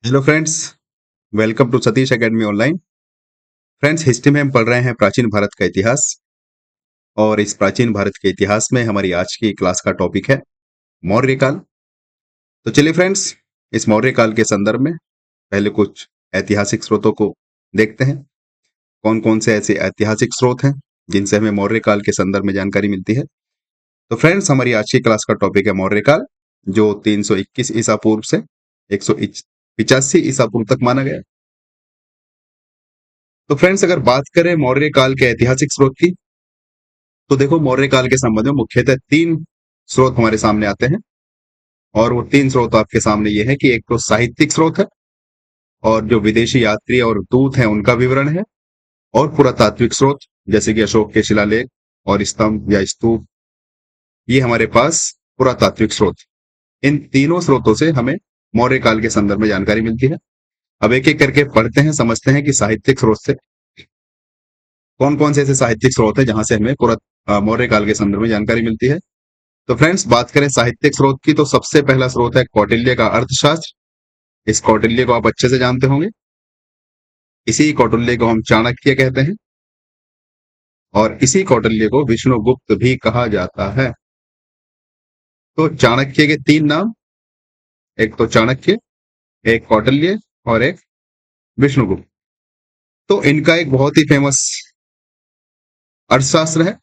Hello friends, welcome to Satish Academy online. Friends, history में हम पढ़ रहे हैं प्राचीन भारत का इतिहास। और इस प्राचीन भारत के इतिहास में हमारी आज की क्लास का टॉपिक है मौर्य काल। तो चलिए फ्रेंड्स, इस मौर्य काल के संदर्भ में पहले कुछ ऐतिहासिक स्रोतों को देखते हैं। कौन कौन से ऐसे ऐतिहासिक स्रोत हैं जिनसे हमें मौर्य काल के संदर्भ में जानकारी मिलती है। तो फ्रेंड्स, हमारी आज की क्लास का टॉपिक है मौर्य काल, जो 321 ईसा पूर्व से 185 ईसा पूर्व तक माना गया। तो फ्रेंड्स, अगर बात करें मौर्य काल के ऐतिहासिक स्रोत की, तो देखो मौर्य काल के संबंध में मुख्यतः तीन स्रोत हमारे सामने आते हैं। और वो तीन स्रोत आपके सामने ये है कि एक तो साहित्यिक स्रोत है, और जो विदेशी यात्री और दूत हैं उनका विवरण है, और पुरातात्विक स्रोत जैसे कि अशोक के शिलालेख और स्तंभ या स्तूप, ये हमारे पास पुरातात्विक स्रोत। इन तीनों स्रोतों से हमें मौर्य काल के संदर्भ में जानकारी मिलती है। अब एक एक करके पढ़ते हैं, समझते हैं कि साहित्यिक स्रोत से कौन कौन से ऐसे साहित्यिक स्रोत है जहां से हमें मौर्य काल के संदर्भ में जानकारी मिलती है। तो फ्रेंड्स, बात करें साहित्यिक स्रोत की, तो सबसे पहला स्रोत है कौटिल्य का अर्थशास्त्र। इस कौटिल्य को आप अच्छे से जानते होंगे। इसी कौटिल्य को हम चाणक्य कहते हैं, और इसी कौटिल्य को विष्णुगुप्त भी कहा जाता है। तो चाणक्य के तीन नाम, एक तो चाणक्य, एक कौटिल्य, और एक विष्णुगुप्त। तो इनका एक बहुत ही फेमस अर्थशास्त्र है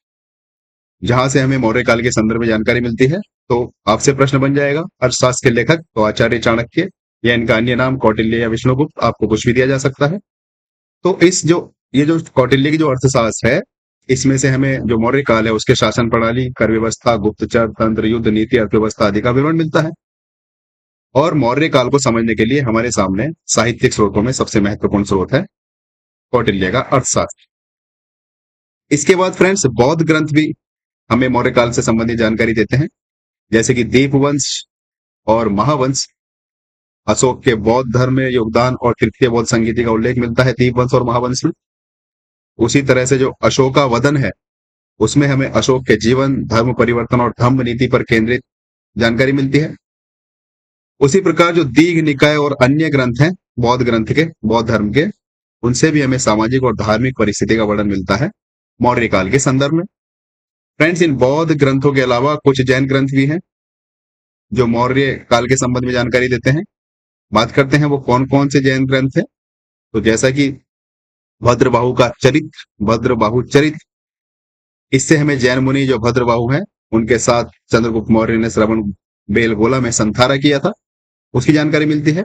जहां से हमें मौर्य काल के संदर्भ में जानकारी मिलती है। तो आपसे प्रश्न बन जाएगा, अर्थशास्त्र के लेखक तो आचार्य चाणक्य, या इनका अन्य नाम कौटिल्य या विष्णुगुप्त, आपको कुछ भी दिया जा सकता है। तो ये जो कौटिल्य की जो अर्थशास्त्र है, इसमें से हमें जो मौर्य काल है उसके शासन प्रणाली, कर व्यवस्था, गुप्तचर तंत्र, युद्ध नीति, अर्थव्यवस्था आदि का विवरण मिलता है। और मौर्य काल को समझने के लिए हमारे सामने साहित्यिक स्रोतों में सबसे महत्वपूर्ण स्रोत है कौटिल्य का अर्थशास्त्र। इसके बाद फ्रेंड्स, बौद्ध ग्रंथ भी हमें मौर्य काल से संबंधित जानकारी देते हैं, जैसे कि दीपवंश और महावंश। अशोक के बौद्ध धर्म में योगदान और तृतीय बौद्ध संगीति का उल्लेख मिलता है दीपवंश और महावंश में। उसी तरह से जो अशोकावदन है, उसमें हमें अशोक के जीवन, धर्म परिवर्तन और धम्म नीति पर केंद्रित जानकारी मिलती है। उसी प्रकार जो दीघ निकाय और अन्य ग्रंथ हैं बौद्ध ग्रंथ के, बौद्ध धर्म के, उनसे भी हमें सामाजिक और धार्मिक परिस्थिति का वर्णन मिलता है मौर्य काल के संदर्भ में। फ्रेंड्स, इन बौद्ध ग्रंथों के अलावा कुछ जैन ग्रंथ भी हैं जो मौर्य काल के संबंध में जानकारी देते हैं। बात करते हैं वो कौन कौन से जैन ग्रंथ है। तो जैसा कि भद्रबाहु का चरित्र, भद्रबाहु चरित्र, इससे हमें जैन मुनि जो भद्रबाहु हैं उनके साथ चंद्रगुप्त मौर्य ने श्रवण बेलगोला में संथारा किया था, उसकी जानकारी मिलती है।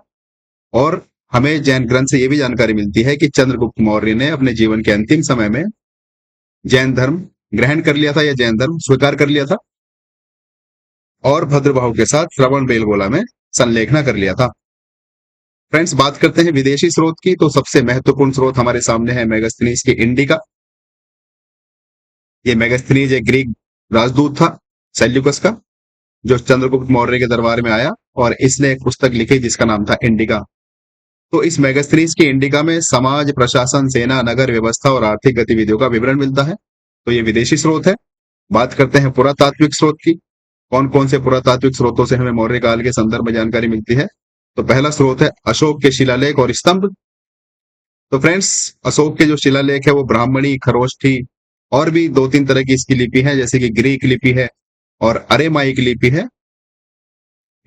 और हमें जैन ग्रंथ से यह भी जानकारी मिलती है कि चंद्रगुप्त मौर्य ने अपने जीवन के अंतिम समय में जैन धर्म ग्रहण कर लिया था या जैन धर्म स्वीकार कर लिया था, और भद्रबाहु के साथ श्रवण बेलगोला में संलेखना कर लिया था। फ्रेंड्स, बात करते हैं विदेशी स्रोत की, तो सबसे महत्वपूर्ण स्रोत हमारे सामने है मेगास्थनीज की इंडिका। ये मेगास्थनीज एक ग्रीक राजदूत था सेल्यूकस का, जो चंद्रगुप्त मौर्य के दरबार में आया, और इसने एक पुस्तक लिखी जिसका नाम था इंडिका। तो इस मेगास्थनीज की इंडिका में समाज, प्रशासन, सेना, नगर व्यवस्था और आर्थिक गतिविधियों का विवरण मिलता है। तो ये विदेशी स्रोत है। बात करते हैं पुरातात्विक स्रोत की, कौन कौन से पुरातात्विक स्रोतों से हमें मौर्य काल के संदर्भ में जानकारी मिलती है। तो पहला स्रोत है अशोक के शिलालेख और स्तंभ। तो फ्रेंड्स, अशोक के जो शिलालेख है वो ब्राह्मणी, खरोष्ठी, और भी दो तीन तरह की इसकी लिपि है, जैसे कि ग्रीक लिपि है और अरेमाइक लिपि है।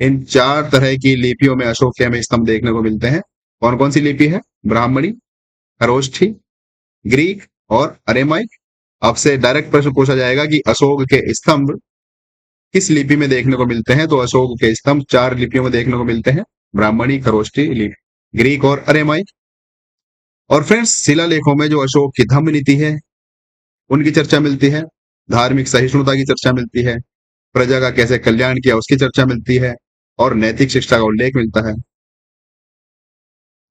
इन चार तरह की लिपियों में अशोक के हमें स्तंभ देखने को मिलते हैं। कौन कौन सी लिपि है? ब्राह्मणी, खरोष्ठी, ग्रीक और अरेमाइक। आपसे डायरेक्ट प्रश्न पूछा जाएगा कि अशोक के स्तंभ किस लिपि में देखने को मिलते हैं, तो अशोक के स्तंभ चार लिपियों में देखने को मिलते हैं, ब्राह्मणी, खरोष्ठी, ग्रीक और अरेमाइक। और फ्रेंड्स, शिलालेखों में जो अशोक की धम्म नीति है उनकी चर्चा मिलती है, धार्मिक सहिष्णुता की चर्चा मिलती है, प्रजा का कैसे कल्याण किया उसकी चर्चा मिलती है, और नैतिक शिक्षा का उल्लेख मिलता है।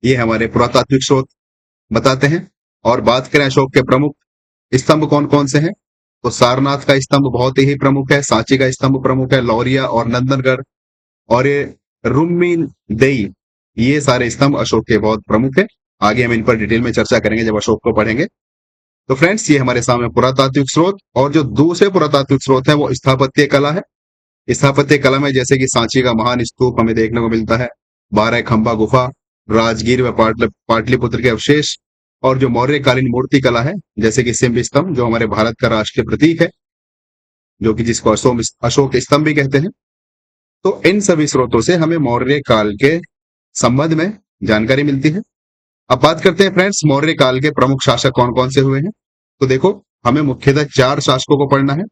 ये हमारे पुरातात्विक स्रोत बताते हैं। और बात करें अशोक के प्रमुख स्तंभ कौन कौन से हैं, तो सारनाथ का स्तंभ बहुत ही प्रमुख है, सांची का स्तंभ प्रमुख है, लौरिया और नंदनगढ़ और ये रुम्मीन देई, ये सारे स्तंभ अशोक के बहुत प्रमुख है। आगे हम इन पर डिटेल में चर्चा करेंगे जब अशोक को पढ़ेंगे। तो फ्रेंड्स, ये हमारे सामने पुरातात्विक स्रोत। और जो दूसरे पुरातात्विक स्रोत है वो स्थापत्य कला है। स्थापत्य कला में जैसे कि सांची का महान स्तूप हमें देखने को मिलता है, 12 खंबा गुफा, राजगीर व पाटलिपुत्र के अवशेष और जो मौर्यकालीन मूर्ति कला है, जैसे कि सिंह स्तंभ जो हमारे भारत का राष्ट्रीय प्रतीक है, जो कि जिसको अशोक स्तंभ भी कहते हैं। तो इन सभी स्रोतों से हमें मौर्य काल के संबंध में जानकारी मिलती है। अब बात करते हैं फ्रेंड्स, मौर्य काल के प्रमुख शासक कौन कौन से हुए हैं। तो देखो, हमें मुख्यतः 4 शासकों को पढ़ना है।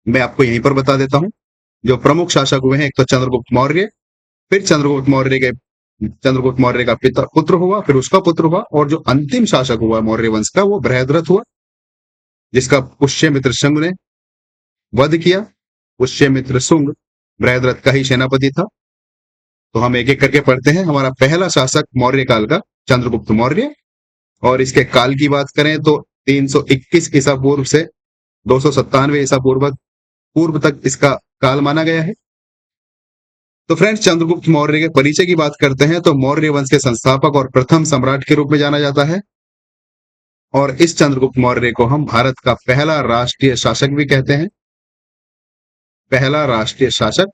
मैं आपको यहीं पर बता देता हूं। जो प्रमुख शासक हुए हैं, एक तो चंद्रगुप्त मौर्य, फिर चंद्रगुप्त मौर्य का पुत्र हुआ, फिर उसका पुत्र हुआ, और जो अंतिम शासक हुआ मौर्य वंश का वो बृहद्रथ हुआ, जिसका पुष्यमित्र शुंग ने वध किया। पुष्यमित्र शुंग बृहद्रथ का ही सेनापति था। तो हम एक एक करके पढ़ते हैं। हमारा पहला शासक मौर्य काल का चंद्रगुप्त मौर्य, और इसके काल की बात करें तो 321 ईसा पूर्व से 297 ईसा पूर्व तक इसका काल माना गया है। तो फ्रेंड्स, चंद्रगुप्त मौर्य के परिचय की बात करते हैं तो मौर्य वंश के संस्थापक और प्रथम सम्राट के रूप में जाना जाता है। और इस चंद्रगुप्त मौर्य को हम भारत का पहला राष्ट्रीय शासक भी कहते हैं। पहला राष्ट्रीय शासक,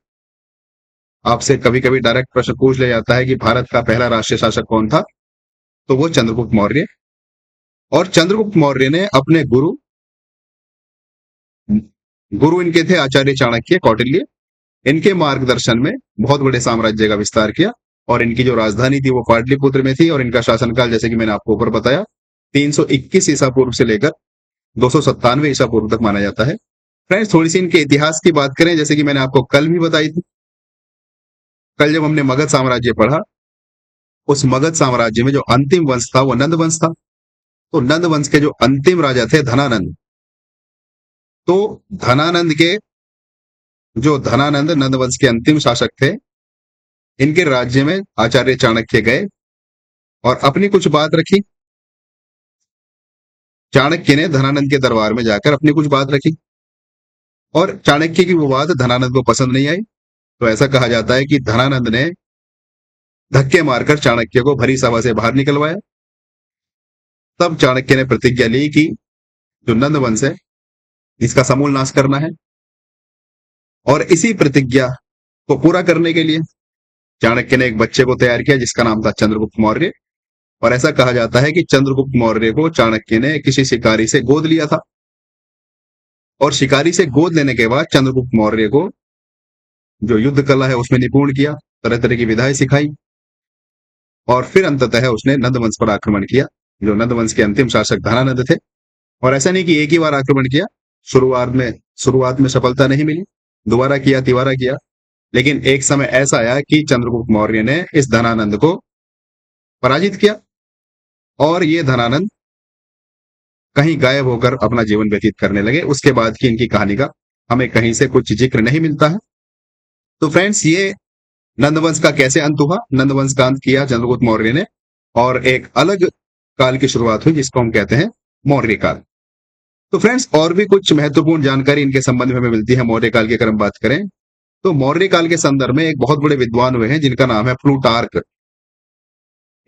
आपसे कभी कभी डायरेक्ट प्रश्न पूछ लिया जाता है कि भारत का पहला राष्ट्रीय शासक कौन था, तो वो चंद्रगुप्त मौर्य। और चंद्रगुप्त मौर्य ने अपने गुरु इनके थे आचार्य चाणक्य, कौटिल्य, इनके मार्गदर्शन में बहुत बड़े साम्राज्य का विस्तार किया। और इनकी जो राजधानी थी वो पाटलिपुत्र में थी, और इनका शासनकाल, जैसे कि मैंने आपको ऊपर बताया, 321 ईसा पूर्व से लेकर 297 ईसा पूर्व तक माना जाता है। फ्रेंड्स, थोड़ी सी इनके इतिहास की बात करें, जैसे कि मैंने आपको कल भी बताई थी। कल जब हमने मगध साम्राज्य पढ़ा, उस मगध साम्राज्य में जो अंतिम वंश था वो नंद वंश था। तो नंद वंश के जो अंतिम राजा थे धनानंद, तो धनानंद नंद वंश के अंतिम शासक थे। इनके राज्य में आचार्य चाणक्य गए और अपनी कुछ बात रखी। चाणक्य ने धनानंद के दरबार में जाकर अपनी कुछ बात रखी, और चाणक्य की वो बात धनानंद को पसंद नहीं आई। तो ऐसा कहा जाता है कि धनानंद ने धक्के मारकर चाणक्य को भरी सभा से बाहर निकलवाया। तब चाणक्य ने प्रतिज्ञा ली कि जो नंद वंश है इसका समूल नाश करना है। और इसी प्रतिज्ञा को पूरा करने के लिए चाणक्य ने एक बच्चे को तैयार किया जिसका नाम था चंद्रगुप्त मौर्य। और ऐसा कहा जाता है कि चंद्रगुप्त मौर्य को चाणक्य ने किसी शिकारी से गोद लिया था, और शिकारी से गोद लेने के बाद चंद्रगुप्त मौर्य को जो युद्ध कला है उसमें निपुण किया, तरह तरह की विधाएं सिखाई, और फिर अंततः उसने नंद वंश पर आक्रमण किया, जो नंद वंश के अंतिम शासक धनानंद थे। और ऐसा नहीं कि एक ही बार आक्रमण किया, शुरुआत में सफलता नहीं मिली, दोबारा किया, तिबारा किया, लेकिन एक समय ऐसा आया कि चंद्रगुप्त मौर्य ने इस धनानंद को पराजित किया, और ये धनानंद कहीं गायब होकर अपना जीवन व्यतीत करने लगे। उसके बाद की इनकी कहानी का हमें कहीं से कुछ जिक्र नहीं मिलता है। तो फ्रेंड्स, ये नंदवंश का कैसे अंत हुआ? नंदवंश का अंत किया चंद्रगुप्त मौर्य ने, और एक अलग काल की शुरुआत हुई जिसको हम कहते हैं मौर्य काल। तो फ्रेंड्स, और भी कुछ महत्वपूर्ण जानकारी इनके संबंध में हमें मिलती है मौर्य काल की अगर हम बात करें तो। मौर्य काल के संदर्भ में एक बहुत बड़े विद्वान हुए हैं जिनका नाम है प्लूटार्क।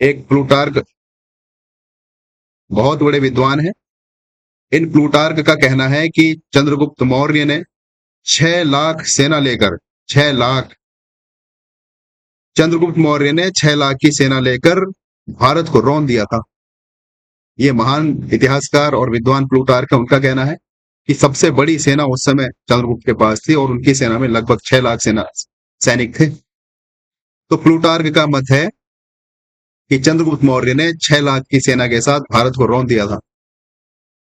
एक प्लूटार्क बहुत बड़े विद्वान है। इन प्लूटार्क का कहना है कि चंद्रगुप्त मौर्य ने 6 लाख सेना लेकर 6 लाख चंद्रगुप्त मौर्य ने 6 लाख की सेना लेकर भारत को रौंद दिया था। ये महान इतिहासकार और विद्वान प्लूटार्क का उनका कहना है कि सबसे बड़ी सेना उस समय चंद्रगुप्त के पास थी, और उनकी सेना में लगभग 6 लाख सैनिक थे। तो प्लूटार्क का मत है कि चंद्रगुप्त मौर्य ने 6 लाख की सेना के साथ भारत को रौंद दिया था।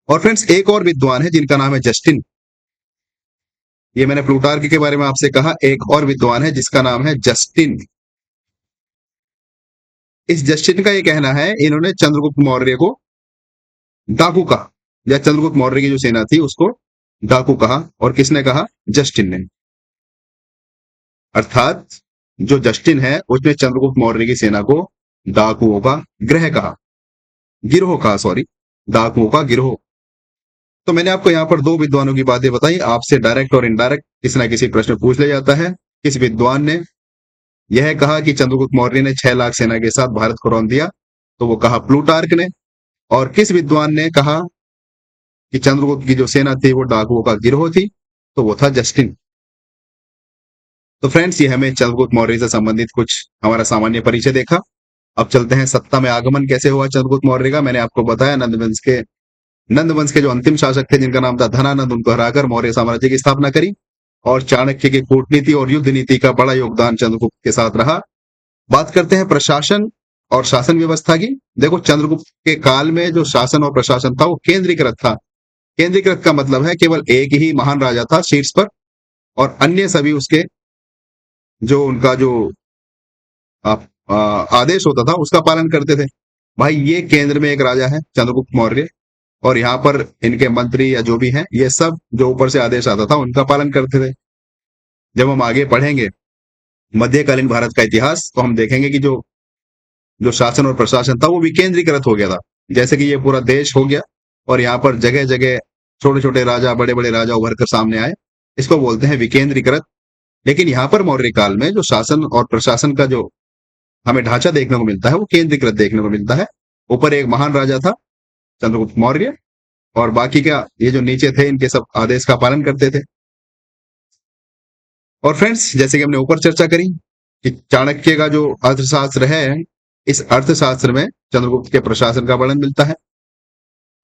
और फ्रेंड्स, एक और विद्वान है जिनका नाम है जस्टिन। ये मैंने प्लूटार्क के बारे में आपसे कहा, एक और विद्वान है जिसका नाम है जस्टिन। इस जस्टिन का ये कहना है, इन्होंने चंद्रगुप्त मौर्य को डाकू कहा, या चंद्रगुप्त मौर्य की जो सेना थी उसको डाकू कहा। और किसने कहा? जस्टिन ने। अर्थात जो जस्टिन है उसने चंद्रगुप्त मौर्य की सेना को डाकुओं का गिरोह कहा, डाकुओं का गिरोह। तो मैंने आपको यहाँ पर 2 विद्वानों की बातें बताई। आपसे डायरेक्ट और इनडायरेक्ट किसी ना किसी प्रश्न पूछ लिया जाता है। किस विद्वान ने यह कहा कि चंद्रगुप्त मौर्य ने 6 लाख सेना के साथ भारत को रौंद दिया? तो वो कहा प्लूटार्क ने। और किस विद्वान ने कहा कि चंद्रगुप्त की जो सेना थी वो डाकुओं का गिरोह थी? तो वो था जस्टिन। तो फ्रेंड्स, ये हमें चंद्रगुप्त मौर्य से संबंधित कुछ हमारा सामान्य परिचय देखा। अब चलते हैं सत्ता में आगमन कैसे हुआ चंद्रगुप्त मौर्य का। मैंने आपको बताया नंद वंश के जो अंतिम शासक थे जिनका नाम था धनानंद, उनको हराकर मौर्य साम्राज्य की स्थापना करी। और चाणक्य की कूटनीति और युद्ध नीति का बड़ा योगदान चंद्रगुप्त के साथ रहा। बात करते हैं प्रशासन और शासन व्यवस्था की। देखो, चंद्रगुप्त के काल में जो शासन और प्रशासन था वो केंद्रीकृत था। केंद्रीकृत का मतलब है केवल एक ही महान राजा था शीर्ष पर, और अन्य सभी उसके जो उनका जो आ, आ, आदेश होता था उसका पालन करते थे। भाई, ये केंद्र में एक राजा है चंद्रगुप्त मौर्य, और यहाँ पर इनके मंत्री या जो भी हैं ये सब जो ऊपर से आदेश आता था उनका पालन करते थे। जब हम आगे पढ़ेंगे मध्यकालीन भारत का इतिहास, तो हम देखेंगे कि जो जो शासन और प्रशासन था वो विकेंद्रीकृत हो गया था। जैसे कि ये पूरा देश हो गया और यहाँ पर जगह जगह छोटे छोटे राजा, बड़े बड़े राजा उभर कर सामने आए। इसको बोलते हैं विकेंद्रीकृत। लेकिन यहाँ पर मौर्य काल में जो शासन और प्रशासन का जो हमें ढांचा देखने को मिलता है वो केंद्रीकृत देखने को मिलता है। ऊपर एक महान राजा था चंद्रगुप्त मौर्य, और बाकी का ये जो नीचे थे इनके सब आदेश का पालन करते थे। और फ्रेंड्स, जैसे कि हमने ऊपर चर्चा करी कि चाणक्य का जो अर्थशास्त्र है, इस अर्थशास्त्र में चंद्रगुप्त के प्रशासन का वर्णन मिलता है।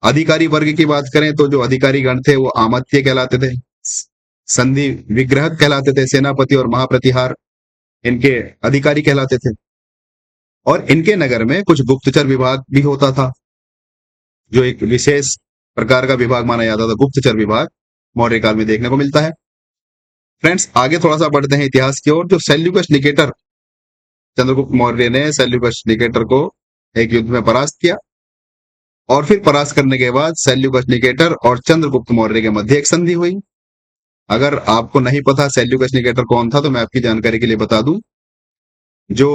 अधिकारी वर्ग की बात करें तो जो अधिकारी गण थे वो आमत्य कहलाते थे, संधि विग्रह कहलाते थे, सेनापति और महाप्रतिहार इनके अधिकारी कहलाते थे। और इनके नगर में कुछ गुप्तचर विभाग भी होता था, जो एक विशेष प्रकार का विभाग माना जाता था। गुप्तचर विभाग मौर्य काल में देखने को मिलता है। फ्रेंड्स, आगे थोड़ा सा बढ़ते हैं इतिहास की ओर। जो सेल्यूकस निकेटर, चंद्रगुप्त मौर्य ने सेल्यूकस निकेटर को एक युद्ध में परास्त किया, और फिर परास्त करने के बाद सेल्यूकस निकेटर और चंद्रगुप्त मौर्य के मध्य एक संधि हुई। अगर आपको नहीं पता सेल्यूकस निकेटर कौन था तो मैं आपकी जानकारी के लिए बता दूं। जो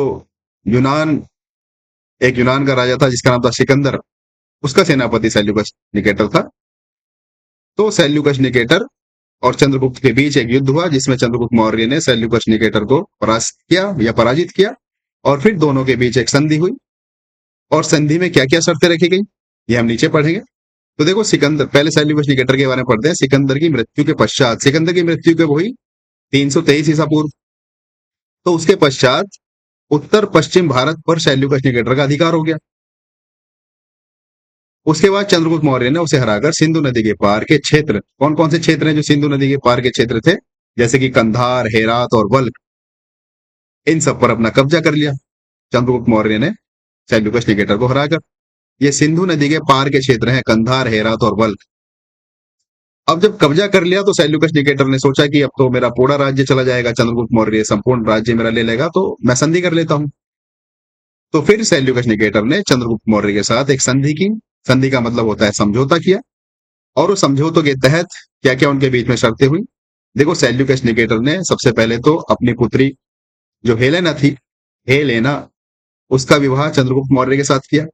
यूनान एक यूनान का राजा था जिसका नाम था सिकंदर, उसका सेनापति सेल्यूकस निकेटर था। तो सेल्यूकस निकेटर और चंद्रगुप्त के बीच एक युद्ध हुआ जिसमें चंद्रगुप्त मौर्य ने सेल्यूकस निकेटर को परास्त किया या पराजित किया, और फिर दोनों के बीच एक संधि हुई। और संधि में क्या क्या शर्तें रखी गई ये हम नीचे पढ़ेंगे। तो देखो, सिकंदर, पहले सेल्यूकस निकेटर के बारे में पढ़ते हैं। सिकंदर की मृत्यु के पश्चात, सिकंदर की मृत्यु कब हुई? 323 ईसा पूर्व। तो उसके पश्चात उत्तर पश्चिम भारत पर सेल्यूकस निकेटर का अधिकार हो गया। उसके बाद चंद्रगुप्त मौर्य ने उसे हराकर सिंधु नदी के पार के क्षेत्र, कौन कौन से क्षेत्र हैं जो सिंधु नदी के पार के क्षेत्र थे, जैसे कि कंधार, हेरात और बल्ख, इन सब पर अपना कब्जा कर लिया चंद्रगुप्त मौर्य ने सेल्यूकस निकेटर को हराकर। ये सिंधु नदी के पार के क्षेत्र हैं, कंधार, हेरात और बल्ख। अब जब कब्जा कर लिया तो सेल्यूकस निकेटर ने सोचा कि अब तो मेरा पूरा राज्य चला जाएगा, चंद्रगुप्त मौर्य संपूर्ण राज्य मेरा ले लेगा, तो मैं संधि कर लेता हूं। तो फिर सेल्यूकस निकेटर ने चंद्रगुप्त मौर्य के साथ एक संधि की। संधि का मतलब होता है समझौता किया। और उस समझौतों के तहत क्या क्या उनके बीच में शर्तें हुई। देखो, सेल्यूकस निकेटर ने सबसे पहले तो अपनी पुत्री जो हेलेना थी, हेलेना, उसका विवाह चंद्रगुप्त मौर्य के साथ किया,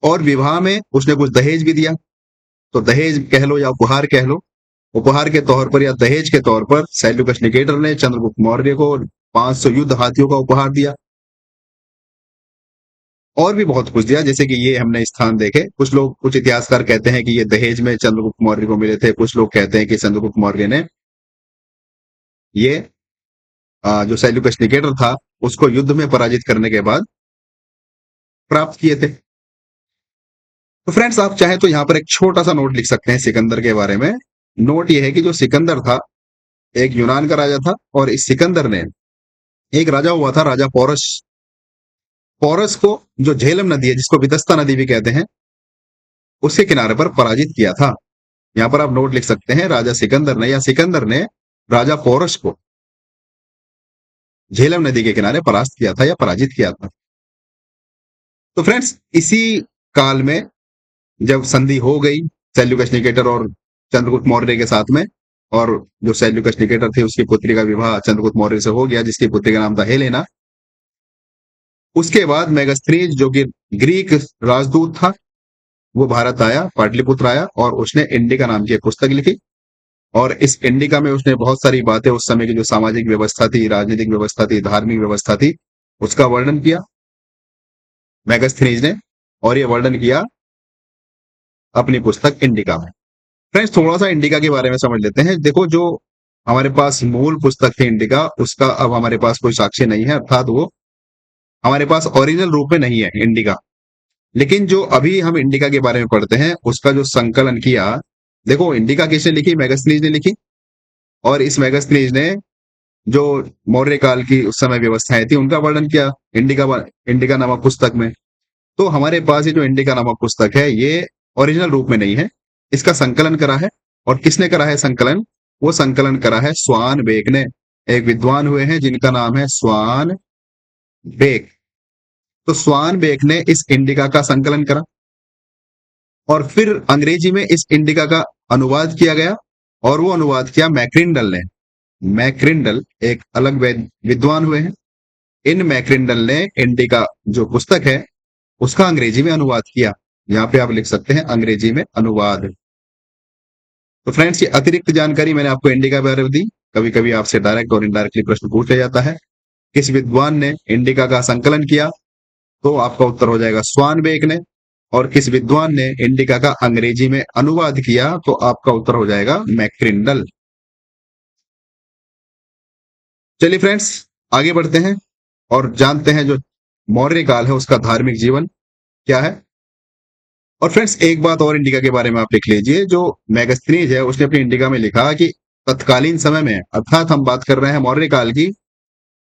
और विवाह में उसने कुछ दहेज भी दिया। तो दहेज कह लो या उपहार कह लो, उपहार के तौर पर या दहेज के तौर पर सेल्यूकस निकेटर ने चंद्रगुप्त मौर्य को 500 युद्ध हाथियों का उपहार दिया, और भी बहुत कुछ दिया। जैसे कि ये हमने स्थान देखे, कुछ इतिहासकार कहते हैं कि ये दहेज में चंद्रगुप्त मौर्य को मिले थे। कुछ लोग कहते हैं कि चंद्रगुप्त मौर्य ने ये जो सेल्यूकस निकेटर था उसको युद्ध में पराजित करने के बाद प्राप्त किए थे। तो फ्रेंड्स, आप चाहे तो यहाँ पर एक छोटा सा नोट लिख सकते हैं सिकंदर के बारे में। नोट ये है कि जो सिकंदर था एक यूनान का राजा था, और इस सिकंदर ने, एक राजा हुआ था राजा पोरस, पोरस को जो झेलम नदी है जिसको वितस्ता नदी भी कहते हैं, उसके किनारे पर पराजित किया था। यहाँ पर आप नोट लिख सकते हैं, राजा सिकंदर ने, या सिकंदर ने राजा पोरस को झेलम नदी के किनारे परास्त किया था या पराजित किया था। तो फ्रेंड्स, इसी काल में जब संधि हो गई सेल्यूकस निकेटर और चंद्रगुप्त मौर्य के साथ में, और जो सेल्यूकस निकेटर थे उसकी पुत्री का विवाह चंद्रगुप्त मौर्य से हो गया जिसकी पुत्री का नाम था हेलेना। उसके बाद मेगास्थनीज जो कि ग्रीक राजदूत था वो भारत आया, पाटलिपुत्र आया, और उसने इंडिका नाम की एक पुस्तक लिखी। और इस इंडिका में उसने बहुत सारी बातें, उस समय की जो सामाजिक व्यवस्था थी, राजनीतिक व्यवस्था थी, धार्मिक व्यवस्था थी, उसका वर्णन किया मेगास्थनीज ने, और ये वर्णन किया अपनी पुस्तक इंडिका में। फ्रेंड्स, थोड़ा सा इंडिका के बारे में समझ लेते हैं। देखो, जो हमारे पास मूल पुस्तक थी इंडिका, उसका अब हमारे पास कोई साक्ष्य नहीं है, अर्थात वो हमारे पास ओरिजिनल रूप में नहीं है इंडिका। लेकिन जो अभी हम इंडिका के बारे में पढ़ते हैं उसका जो संकलन किया, देखो इंडिका किसने लिखी? मेगास्थनीज ने लिखी। और इस मेगास्थनीज ने जो मौर्य काल की उस समय व्यवस्थाएं थी उनका वर्णन किया इंडिका नामक पुस्तक में। तो हमारे पास ये जो इंडिका नामक पुस्तक है ये ओरिजिनल रूप में नहीं है, इसका संकलन करा है। और किसने करा है संकलन? वो संकलन करा है स्वान बेक ने। एक विद्वान हुए हैं जिनका नाम है स्वान बेक। तो स्वान बेक ने इस इंडिका का संकलन करा और फिर अंग्रेजी में इस इंडिका का अनुवाद किया गया। और वो अनुवाद किया मैक्रिंडल ने। मैक्रिंडल एक अलग विद्वान हुए हैं। इन मैक्रिंडल ने इंडिका जो पुस्तक है उसका अंग्रेजी में अनुवाद किया। यहाँ पे आप लिख सकते हैं अंग्रेजी में अनुवाद। तो फ्रेंड्स ये अतिरिक्त जानकारी मैंने आपको इंडिका के बारे में दी। कभी कभी आपसे डायरेक्ट और इनडायरेक्टली प्रश्न पूछा जाता है, किस विद्वान ने इंडिका का संकलन किया? तो आपका उत्तर हो जाएगा स्वान बेक ने। और किस विद्वान ने इंडिका का अंग्रेजी में अनुवाद किया? तो आपका उत्तर हो जाएगा मैक्रिंडल। चलिए फ्रेंड्स आगे बढ़ते हैं और जानते हैं जो मौर्य काल है उसका धार्मिक जीवन क्या है। और फ्रेंड्स एक बात और इंडिका के बारे में आप लिख लीजिए, जो मेगास्थनीज है उसने अपनी इंडिका में लिखा कि तत्कालीन समय में, अर्थात हम बात कर रहे हैं मौर्य काल की,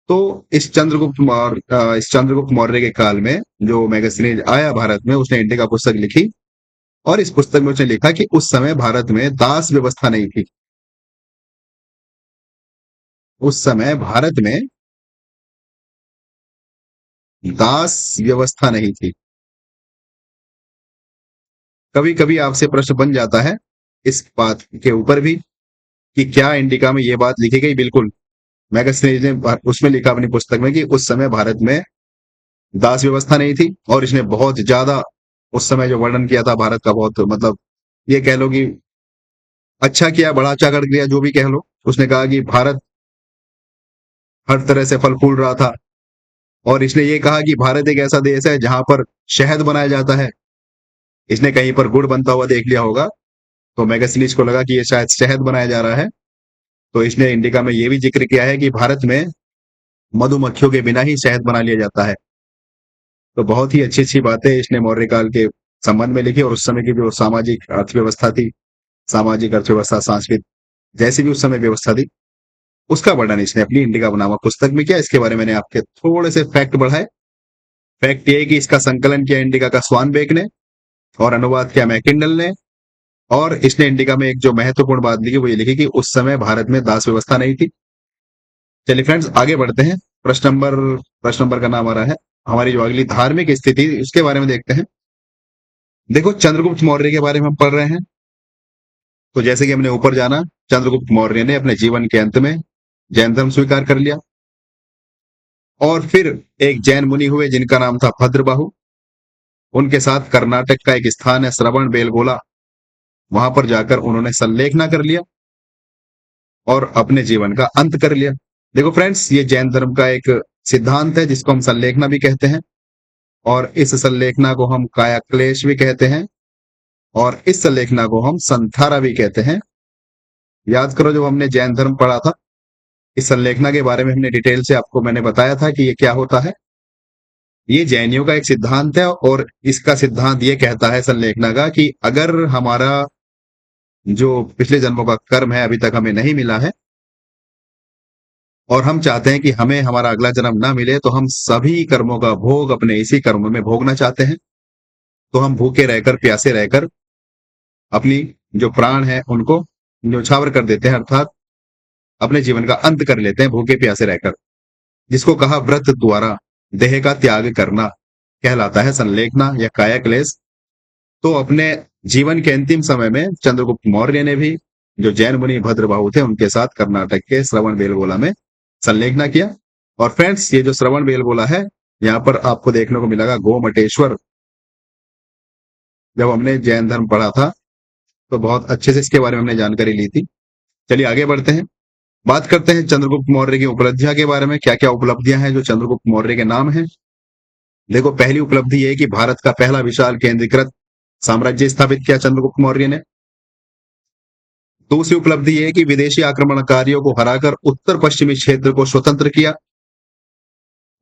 तो इस चंद्रगुप्त मौर्य के काल में जो मेगास्थनीज आया भारत में उसने इंडिका पुस्तक लिखी। और इस पुस्तक में उसने लिखा कि उस समय भारत में दास व्यवस्था नहीं थी। उस समय भारत में दास व्यवस्था नहीं थी। कभी कभी आपसे प्रश्न बन जाता है इस बात के ऊपर भी कि क्या इंडिका में ये बात लिखी गई? बिल्कुल, मैगस्टीनीज ने उसमें लिखा अपनी पुस्तक में कि उस समय भारत में दास व्यवस्था नहीं थी। और इसने बहुत ज्यादा उस समय जो वर्णन किया था भारत का, बहुत मतलब ये कह लो कि अच्छा किया, बड़ा चाकड़ किया, जो भी कह लो। उसने कहा कि भारत हर तरह से फल फूल रहा था। और इसने ये कहा कि भारत एक ऐसा देश है जहां पर शहद बनाया जाता है। इसने कहीं पर गुड़ बनता हुआ देख लिया होगा, तो मैगस्टीनीज को लगा कि ये शायद शहद बनाया जा रहा है। तो इसने इंडिका में ये भी जिक्र किया है कि भारत में मधुमक्खियों के बिना ही शहद बना लिया जाता है। तो बहुत ही अच्छी अच्छी बातें इसने मौर्य काल के संबंध में लिखी। और उस समय की जो सामाजिक अर्थव्यवस्था थी, सामाजिक अर्थव्यवस्था, सांस्कृतिक जैसी भी उस समय व्यवस्था थी, उसका वर्णन इसने अपनी इंडिका नामक पुस्तक में किया। इसके बारे में मैंने आपके थोड़े से फैक्ट बढ़ाए। फैक्ट ये है कि इसका संकलन किया इंडिका का स्वानबेक ने और अनुवाद किया मैकिंडल ने। और इसने इंडिका में एक जो महत्वपूर्ण बात लिखी वो ये लिखी कि उस समय भारत में दास व्यवस्था नहीं थी। चलिए फ्रेंड्स आगे बढ़ते हैं। प्रश्न नंबर का नाम आ रहा है हमारी जो अगली धार्मिक स्थिति, उसके बारे में देखते हैं। देखो चंद्रगुप्त मौर्य के बारे में हम पढ़ रहे हैं। तो जैसे कि हमने ऊपर जाना, चंद्रगुप्त मौर्य ने अपने जीवन के अंत में जैन धर्म स्वीकार कर लिया। और फिर एक जैन मुनि हुए जिनका नाम था भद्रबाहु। उनके साथ कर्नाटक का एक स्थान है श्रवण बेलगोला, वहां पर जाकर उन्होंने संलेखना कर लिया और अपने जीवन का अंत कर लिया। देखो फ्रेंड्स ये जैन धर्म का एक सिद्धांत है जिसको हम संलेखना भी कहते हैं। और इस संलेखना को हम कायाक्लेश भी कहते हैं। और इस संलेखना को हम संथारा भी कहते हैं। याद करो जब हमने जैन धर्म पढ़ा था, इस संलेखना के बारे में हमने डिटेल से आपको मैंने बताया था कि ये क्या होता है। ये जैनियों का एक सिद्धांत है और इसका सिद्धांत ये कहता है संलेखना का कि अगर हमारा जो पिछले जन्मों का कर्म है अभी तक हमें नहीं मिला है और हम चाहते हैं कि हमें हमारा अगला जन्म ना मिले, तो हम सभी कर्मों का भोग अपने इसी कर्म में भोगना चाहते हैं। तो हम भूखे रहकर, प्यासे रहकर अपनी जो प्राण है उनको न्यौछावर कर देते हैं, अर्थात अपने जीवन का अंत कर लेते हैं भूखे प्यासे रहकर, जिसको कहा व्रत द्वारा देह का त्याग करना कहलाता है संलेखना या कायाक्लेश। तो अपने जीवन के अंतिम समय में चंद्रगुप्त मौर्य ने भी जो जैन मुनि भद्रबाहु थे उनके साथ कर्नाटक के श्रवण बेलगोला में संलेखना किया। और फ्रेंड्स ये जो श्रवण बेलगोला है, यहाँ पर आपको देखने को मिलेगा गोमटेश्वर। जब हमने जैन धर्म पढ़ा था तो बहुत अच्छे से इसके बारे में हमने जानकारी ली थी। चलिए आगे बढ़ते हैं, बात करते हैं चंद्रगुप्त मौर्य की उपलब्धियां के बारे में। क्या क्या उपलब्धियां हैं जो चंद्रगुप्त मौर्य के नाम है? देखो पहली उपलब्धि ये है कि भारत का पहला विशाल केंद्रीकृत साम्राज्य स्थापित किया चंद्रगुप्त मौर्य ने। दूसरी उपलब्धि ये है कि विदेशी आक्रमणकारियों को हराकर उत्तर पश्चिमी क्षेत्र को स्वतंत्र किया।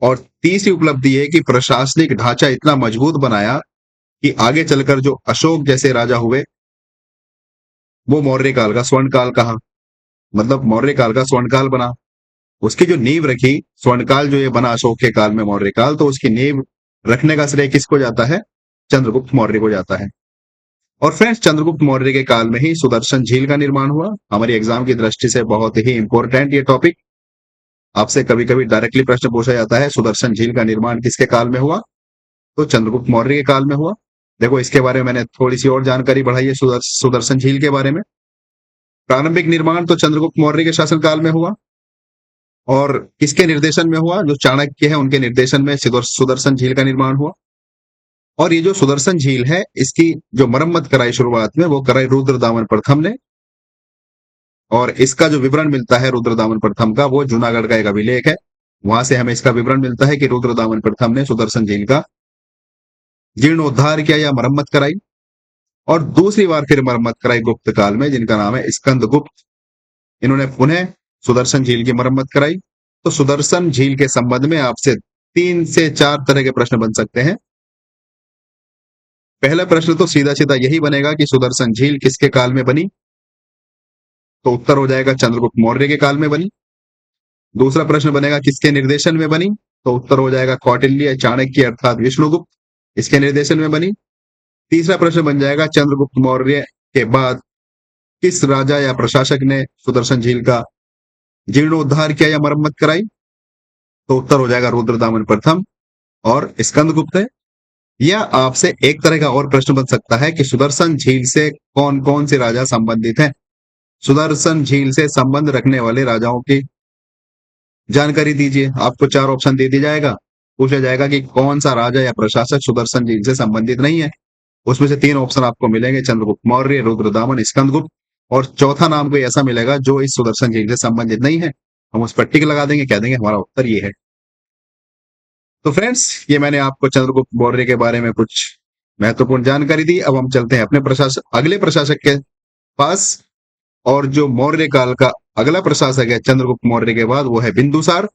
और तीसरी उपलब्धि है कि प्रशासनिक ढांचा इतना मजबूत बनाया कि आगे चलकर जो अशोक जैसे राजा हुए वो मौर्य काल का स्वर्ण काल कहा, मतलब मौर्य काल का स्वर्ण काल बना। उसकी जो नींव रखी, स्वर्ण काल जो ये बना अशोक के काल में मौर्य काल, तो उसकी नींव रखने का श्रेय किसको जाता है? चंद्रगुप्त मौर्य को जाता है। और फ्रेंड्स, चंद्रगुप्त मौर्य के काल में ही सुदर्शन झील का निर्माण हुआ। हमारी एग्जाम की दृष्टि से बहुत ही इंपॉर्टेंट ये टॉपिक, आपसे कभी कभी डायरेक्टली प्रश्न पूछा जाता है, सुदर्शन झील का निर्माण किसके काल में हुआ? तो चंद्रगुप्त मौर्य के काल में हुआ। देखो इसके बारे में मैंने थोड़ी सी और जानकारी बढ़ाई है सुदर्शन झील के बारे में। प्रारंभिक निर्माण तो चंद्रगुप्त मौर्य के शासनकाल में हुआ, और किसके निर्देशन में हुआ? जो चाणक्य है उनके निर्देशन में सुदर्शन झील का निर्माण हुआ। और ये जो सुदर्शन झील है, इसकी जो मरम्मत कराई शुरुआत में, वो कराई रुद्रदामन प्रथम ने। और इसका जो विवरण मिलता है रुद्रदामन प्रथम का, वो जूनागढ़ का एक अभिलेख है, वहां से हमें इसका विवरण मिलता है कि रुद्रदामन प्रथम ने सुदर्शन झील का जीर्णोद्धार किया या मरम्मत कराई। और दूसरी बार फिर मरम्मत कराई गुप्त काल में, जिनका नाम है स्कंदगुप्त। इन्होंने पुनः सुदर्शन झील की मरम्मत कराई। तो सुदर्शन झील के संबंध में आपसे 3 से 4 तरह के प्रश्न बन सकते हैं। पहला प्रश्न तो सीधा सीधा यही बनेगा कि सुदर्शन झील किसके काल में बनी? तो उत्तर हो जाएगा चंद्रगुप्त मौर्य के काल में बनी। दूसरा प्रश्न बनेगा किसके निर्देशन में बनी? तो उत्तर हो जाएगा कौटिल्य, चाणक्य अर्थात विष्णुगुप्त, इसके निर्देशन में बनी। तीसरा प्रश्न बन जाएगा चंद्रगुप्त मौर्य के बाद किस राजा या प्रशासक ने सुदर्शन झील का जीर्णोद्धार किया या मरम्मत कराई? तो उत्तर हो जाएगा रुद्रदामन प्रथम और स्कंदगुप्त है। या आपसे एक तरह का और प्रश्न बन सकता है कि सुदर्शन झील से कौन कौन से राजा संबंधित हैं? सुदर्शन झील से संबंध रखने वाले राजाओं की जानकारी दीजिए। आपको 4 ऑप्शन दे दिया जाएगा, पूछा जाएगा कि कौन सा राजा या प्रशासक सुदर्शन झील से संबंधित नहीं है। उसमें से 3 ऑप्शन आपको मिलेंगे, चंद्रगुप्त मौर्य, रुद्रदामन, स्कंदगुप्त। और चौथा नाम कोई ऐसा मिलेगा जो इस सुदर्शन झील से संबंधित नहीं है। हम उस पर टिक लगा देंगे, कह देंगे हमारा उत्तर ये है। तो फ्रेंड्स, ये मैंने आपको चंद्रगुप्त मौर्य के बारे में कुछ महत्वपूर्ण जानकारी दी। अब हम चलते हैं अपने अगले प्रशासक के पास। और जो मौर्य काल का अगला प्रशासक है चंद्रगुप्त मौर्य के बाद, वो है बिंदुसार।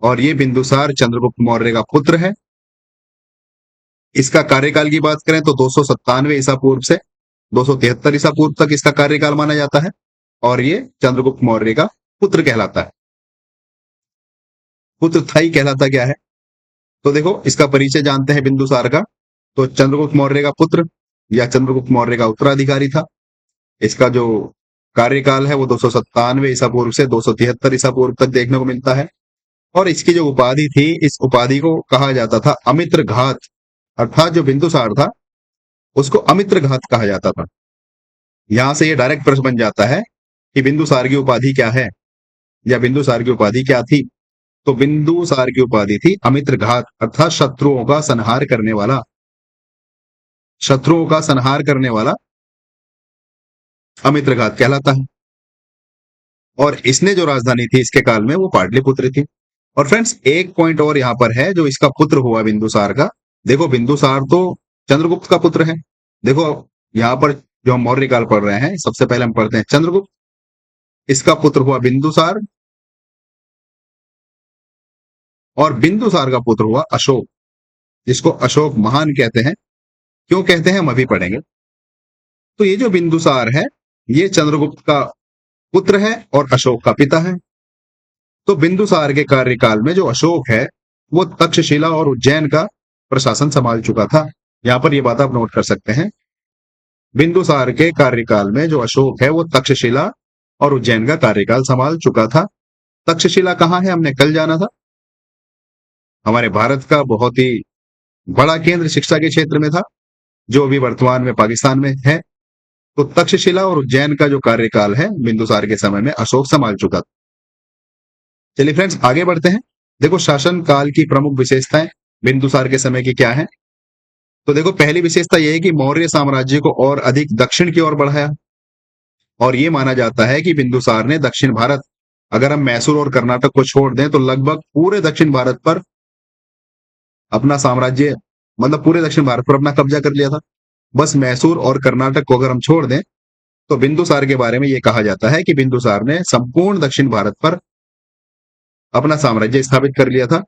और ये बिंदुसार चंद्रगुप्त मौर्य का पुत्र है। इसका कार्यकाल की बात करें तो 297 ईसा पूर्व से 273 ईसा पूर्व तक इसका कार्यकाल माना जाता है। और ये चंद्रगुप्त मौर्य का पुत्र कहलाता है। पुत्र था ही कहलाता क्या है? तो देखो इसका परिचय जानते हैं बिंदुसार का। तो चंद्रगुप्त मौर्य का पुत्र या चंद्रगुप्त मौर्य का उत्तराधिकारी था। इसका जो कार्यकाल है वो 297 ईसा पूर्व से 273 ईसा पूर्व तक देखने को मिलता है। और इसकी जो उपाधि थी, इस उपाधि को कहा जाता था अमित्र घात, अर्थात जो बिंदुसार था उसको अमित्र घात कहा जाता था। यहां से ये डायरेक्ट प्रश्न बन जाता है कि बिंदुसार की उपाधि क्या है या बिंदुसार की उपाधि क्या थी? तो बिंदुसार की उपाधि थी अमित्र घात, अर्थात शत्रुओं का संहार करने वाला। शत्रुओं का संहार करने वाला अमित्र घात कहलाता है। और इसने जो राजधानी थी इसके काल में वो पाटलिपुत्र थी। और फ्रेंड्स, एक पॉइंट और यहां पर है जो इसका पुत्र हुआ बिंदुसार का। देखो बिंदुसार तो चंद्रगुप्त का पुत्र है। देखो यहां पर जो हम मौर्य काल पढ़ रहे हैं, सबसे पहले हम पढ़ते हैं चंद्रगुप्त, इसका पुत्र हुआ बिंदुसार, और बिंदुसार का पुत्र हुआ अशोक, जिसको अशोक महान कहते हैं। क्यों कहते हैं हम अभी पढ़ेंगे। तो ये जो बिंदुसार है ये चंद्रगुप्त का पुत्र है और अशोक का पिता है। तो बिंदुसार के कार्यकाल में जो अशोक है वो तक्षशिला और उज्जैन का प्रशासन संभाल चुका था। यहां पर ये बात आप नोट कर सकते हैं। बिंदुसार के कार्यकाल में जो अशोक है वो तक्षशिला और उज्जैन का कार्यकाल संभाल चुका था। तक्षशिला कहाँ है हमने कल जाना था, हमारे भारत का बहुत ही बड़ा केंद्र शिक्षा के क्षेत्र में था, जो अभी वर्तमान में पाकिस्तान में है। तो तक्षशिला और उज्जैन का जो कार्यकाल है बिंदुसार के समय में अशोक संभाल चुका था। चलिए फ्रेंड्स आगे बढ़ते हैं। देखो शासन काल की प्रमुख विशेषताएं बिंदुसार के समय की क्या है। तो देखो पहली विशेषता यह है कि मौर्य साम्राज्य को और अधिक दक्षिण की ओर बढ़ाया। और ये माना जाता है कि बिंदुसार ने दक्षिण भारत, अगर हम मैसूर और कर्नाटक को छोड़ दें तो लगभग पूरे दक्षिण भारत पर अपना साम्राज्य, मतलब पूरे दक्षिण भारत पर अपना कब्जा कर लिया था। बस मैसूर और कर्नाटक को अगर हम छोड़ दें तो बिंदुसार के बारे में यह कहा जाता है कि बिंदुसार ने संपूर्ण दक्षिण भारत पर अपना साम्राज्य स्थापित कर लिया था।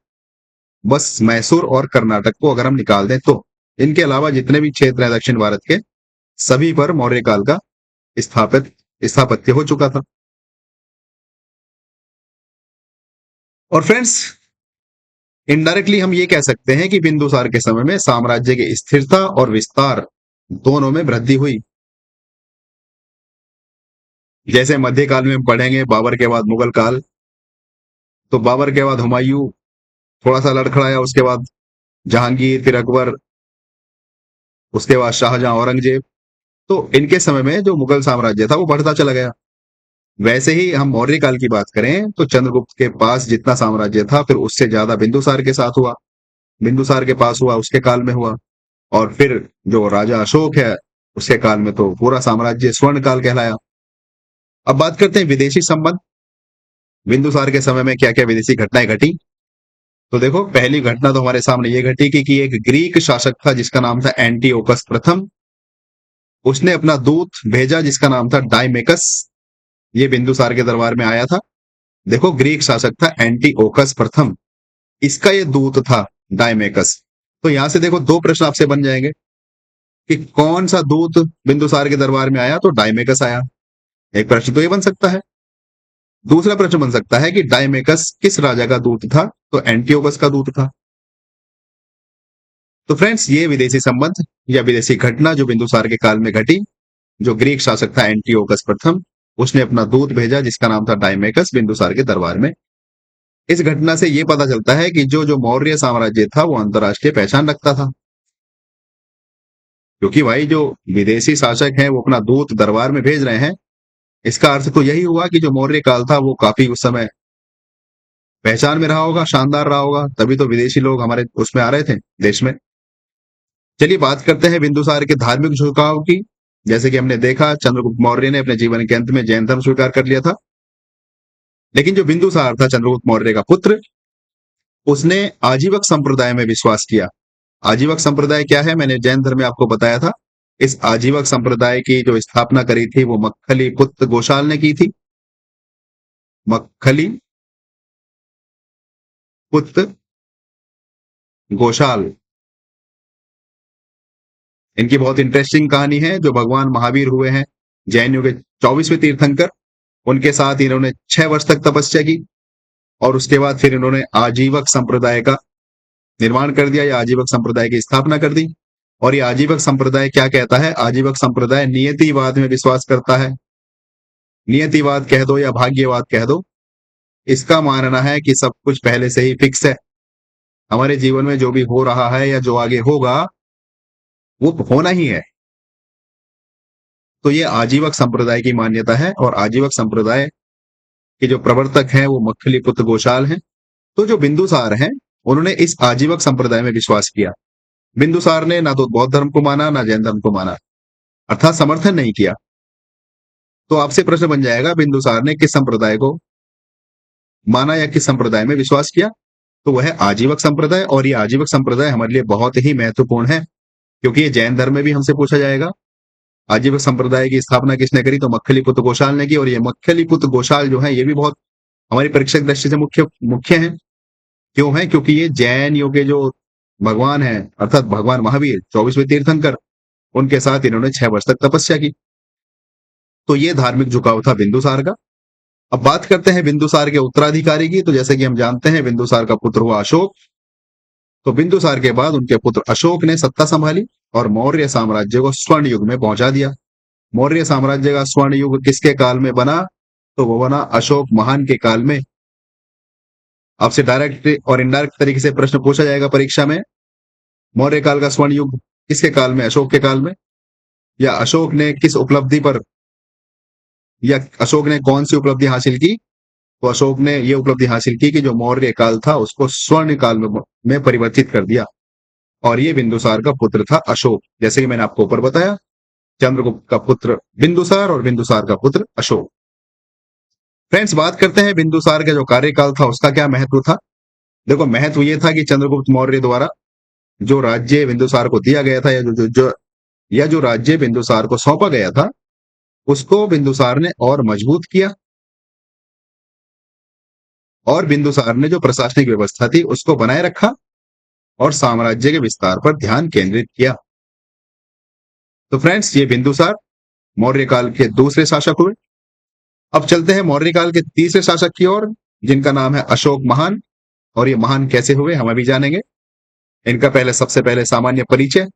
बस मैसूर और कर्नाटक को अगर हम निकाल दें तो। इनके अलावा जितने भी क्षेत्र हैं दक्षिण भारत के, सभी पर मौर्य काल का स्थापित स्थापत्य हो चुका था। और फ्रेंड्स, इनडायरेक्टली हम ये कह सकते हैं कि बिंदुसार के समय में साम्राज्य की स्थिरता और विस्तार दोनों में वृद्धि हुई। जैसे मध्यकाल में हम पढ़ेंगे बाबर के बाद मुगल काल, तो बाबर के बाद हुमायूं थोड़ा सा लड़खड़ाया, उसके बाद जहांगीर, फिर अकबर, उसके बाद शाहजहां, औरंगजेब। तो इनके समय में जो मुगल साम्राज्य था वो बढ़ता चला गया। वैसे ही हम मौर्य काल की बात करें तो चंद्रगुप्त के पास जितना साम्राज्य था फिर उससे ज्यादा बिंदुसार के साथ हुआ, बिंदुसार के पास हुआ, उसके काल में हुआ। और फिर जो राजा अशोक है उसके काल में तो पूरा साम्राज्य स्वर्ण काल कहलाया। अब बात करते हैं विदेशी संबंध। बिंदुसार के समय में क्या क्या विदेशी घटनाएं घटी। तो देखो, पहली घटना तो हमारे सामने ये घटी कि एक ग्रीक शासक था जिसका नाम था एंटीओकस प्रथम। उसने अपना दूत भेजा जिसका नाम था डाइमेकस। ये बिंदुसार के दरबार में आया था। देखो, ग्रीक शासक था एंटीओकस प्रथम, इसका ये दूत था डाइमेकस। तो यहां से देखो दो प्रश्न आपसे बन जाएंगे कि कौन सा दूत बिंदुसार के दरबार में आया। तो डाइमेकस आया, एक प्रश्न तो ये बन सकता है। दूसरा प्रश्न बन सकता है कि डाइमेकस किस राजा का दूत था। तो एंटीओकस का दूत था। तो फ्रेंड्स, ये विदेशी संबंध या विदेशी घटना जो बिंदुसार के काल में घटी, जो ग्रीक शासक था एंटीओकस प्रथम, उसने अपना दूत भेजा जिसका नाम था डाइमेकस बिंदुसार के दरबार में। इस घटना से यह पता चलता है कि जो जो मौर्य साम्राज्य था वो अंतरराष्ट्रीय पहचान रखता था, क्योंकि भाई जो विदेशी शासक हैं वो अपना दूत दरबार में भेज रहे हैं। इसका अर्थ तो यही हुआ कि जो मौर्य काल था वो काफी उस समय पहचान में रहा होगा, शानदार रहा होगा, तभी तो विदेशी लोग हमारे उसमें आ रहे थे देश में। चलिए बात करते हैं बिंदुसार के धार्मिक झुकाव की। जैसे कि हमने देखा, चंद्रगुप्त मौर्य ने अपने जीवन के अंत में जैन धर्म स्वीकार कर लिया था। लेकिन जो बिंदुसार था, चंद्रगुप्त मौर्य का पुत्र, उसने आजीवक संप्रदाय में विश्वास किया। आजीवक संप्रदाय क्या है, मैंने जैन धर्म में आपको बताया था। इस आजीवक संप्रदाय की जो स्थापना करी थी वो मक्खली पुत्र गोशाल ने की थी। मक्खली पुत्र गोशाल, इनकी बहुत इंटरेस्टिंग कहानी है। जो भगवान महावीर हुए हैं जैन युग के 24वें तीर्थंकर, उनके साथ इन्होंने 6 वर्ष तक तपस्या की और उसके बाद फिर इन्होंने आजीवक संप्रदाय का निर्माण कर दिया या आजीवक संप्रदाय की स्थापना कर दी। और ये आजीवक संप्रदाय क्या कहता है? आजीवक संप्रदाय नियतिवाद में विश्वास करता है। नियतिवाद कह दो या भाग्यवाद कह दो, इसका मानना है कि सब कुछ पहले से ही फिक्स है। हमारे जीवन में जो भी हो रहा है या जो आगे होगा वो होना ही है। तो ये आजीवक संप्रदाय की मान्यता है और आजीवक संप्रदाय के जो प्रवर्तक हैं वो मक्खली पुत्र गोशाल हैं। तो जो बिंदुसार हैं उन्होंने इस आजीवक संप्रदाय में विश्वास किया। बिंदुसार ने ना तो बौद्ध धर्म को माना ना जैन धर्म को माना, अर्थात समर्थन नहीं किया। तो आपसे प्रश्न बन जाएगा, बिंदुसार ने किस संप्रदाय को माना या किस संप्रदाय में विश्वास किया? तो वह है आजीवक संप्रदाय। और ये आजीवक संप्रदाय हमारे लिए बहुत ही महत्वपूर्ण है, क्योंकि ये जैन धर्म में भी हमसे पूछा जाएगा। आजीवक संप्रदाय की स्थापना किसने करी? तो मक्खली पुत्र गोशाल ने की। और ये मक्खली पुत्र गोशाल जो है ये भी बहुत हमारी परीक्षा की दृष्टि से मुख्य मुख्य है। क्यों है? क्योंकि ये जैन योग के जो भगवान है, अर्थात भगवान महावीर 24वें तीर्थंकर, उनके साथ इन्होंने 6 वर्ष तक तपस्या की। तो ये धार्मिक झुकाव था बिंदुसार का। अब बात करते हैं बिंदुसार के उत्तराधिकारी की। तो जैसे कि हम जानते हैं बिंदुसार का पुत्र हुआ अशोक। तो बिंदुसार के बाद उनके पुत्र अशोक ने सत्ता संभाली और मौर्य साम्राज्य को स्वर्ण युग में पहुंचा दिया। मौर्य साम्राज्य का स्वर्ण युग किसके काल में बना? तो वो बना अशोक महान के काल में। आपसे डायरेक्ट और इनडायरेक्ट तरीके से प्रश्न पूछा जाएगा परीक्षा में, मौर्य काल का स्वर्ण युग किसके काल में? अशोक के काल में। या अशोक ने किस उपलब्धि पर, या अशोक ने कौन सी उपलब्धि हासिल की? तो अशोक ने यह उपलब्धि हासिल की कि जो मौर्य काल था उसको स्वर्ण काल में परिवर्तित कर दिया। और ये बिंदुसार का पुत्र था अशोक। जैसे कि मैंने आपको ऊपर बताया, चंद्रगुप्त का पुत्र बिंदुसार और बिंदुसार का पुत्र अशोक। फ्रेंड्स, बात करते हैं बिंदुसार का जो कार्यकाल था उसका क्या महत्व था। देखो, महत्व ये था कि चंद्रगुप्त मौर्य द्वारा जो राज्य बिंदुसार को दिया गया था या जो राज्य बिंदुसार को सौंपा गया था उसको बिंदुसार ने और मजबूत किया। और बिंदुसार ने जो प्रशासनिक व्यवस्था थी उसको बनाए रखा। और साम्राज्य के विस्तार पर ध्यान केंद्रित किया। तो फ्रेंड्स, ये बिंदुसार मौर्य काल के दूसरे शासक हुए। अब चलते हैं मौर्य काल के तीसरे शासक की ओर, जिनका नाम है अशोक महान। और ये महान कैसे हुए हम अभी जानेंगे। इनका सबसे पहले सामान्य परिचय।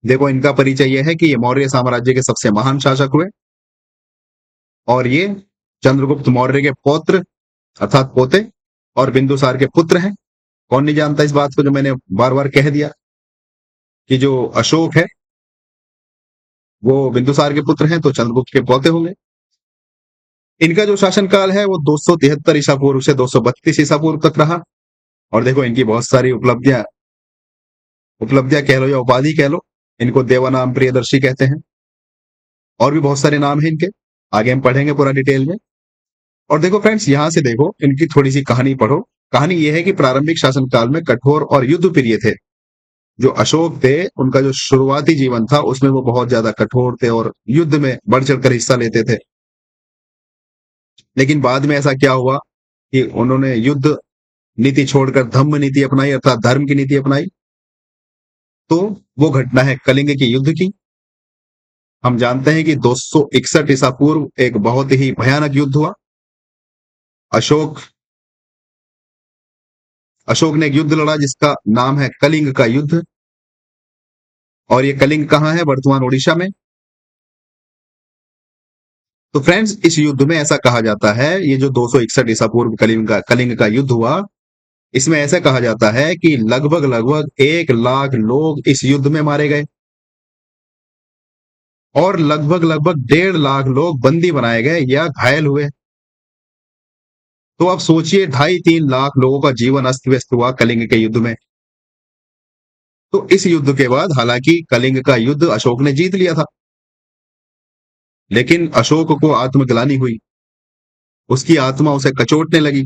देखो, इनका परिचय यह है कि ये मौर्य साम्राज्य के सबसे महान शासक हुए और ये चंद्रगुप्त मौर्य के पौत्र अर्थात पोते और बिंदुसार के पुत्र हैं। कौन नहीं जानता इस बात को, जो मैंने बार बार कह दिया कि जो अशोक है वो बिंदुसार के पुत्र हैं, तो चंद्रगुप्त के पोते होंगे। इनका जो शासनकाल है वो 273 ईसा पूर्व से 232 ईसा पूर्व तक रहा। और देखो, इनकी बहुत सारी उपलब्धियां कह लो या उपाधि कह लो। इनको देवानाम प्रियदर्शी कहते हैं और भी बहुत सारे नाम हैं इनके, आगे हम पढ़ेंगे पूरा डिटेल में। और देखो फ्रेंड्स, यहां से देखो, इनकी थोड़ी सी कहानी पढ़ो। कहानी यह है कि प्रारंभिक शासनकाल में कठोर और युद्ध प्रिय थे। जो अशोक थे, उनका जो शुरुआती जीवन था उसमें वो बहुत ज्यादा कठोर थे और युद्ध में बढ़ चढ़कर हिस्सा लेते थे। लेकिन बाद में ऐसा क्या हुआ कि उन्होंने युद्ध नीति छोड़कर धम्म नीति अपनाई अर्थात धर्म की नीति अपनाई। तो वो घटना है कलिंग के युद्ध की। हम जानते हैं कि 261 ईसा पूर्व एक बहुत ही भयानक युद्ध हुआ। अशोक अशोक ने एक युद्ध लड़ा जिसका नाम है कलिंग का युद्ध। और ये कलिंग कहाँ है? वर्तमान उड़ीसा में। तो फ्रेंड्स, इस युद्ध में ऐसा कहा जाता है, ये जो 261 ईसा पूर्व कलिंग का युद्ध हुआ, इसमें ऐसा कहा जाता है कि लगभग लगभग 1 लाख लोग इस युद्ध में मारे गए और लगभग लगभग 1.5 लाख लोग बंदी बनाए गए या घायल हुए। तो आप सोचिए, 2.5-3 लाख लोगों का जीवन अस्त व्यस्त हुआ कलिंग के युद्ध में। तो इस युद्ध के बाद हालांकि कलिंग का युद्ध अशोक ने जीत लिया था, लेकिन अशोक को आत्मग्लानि हुई। उसकी आत्मा उसे कचोटने लगी।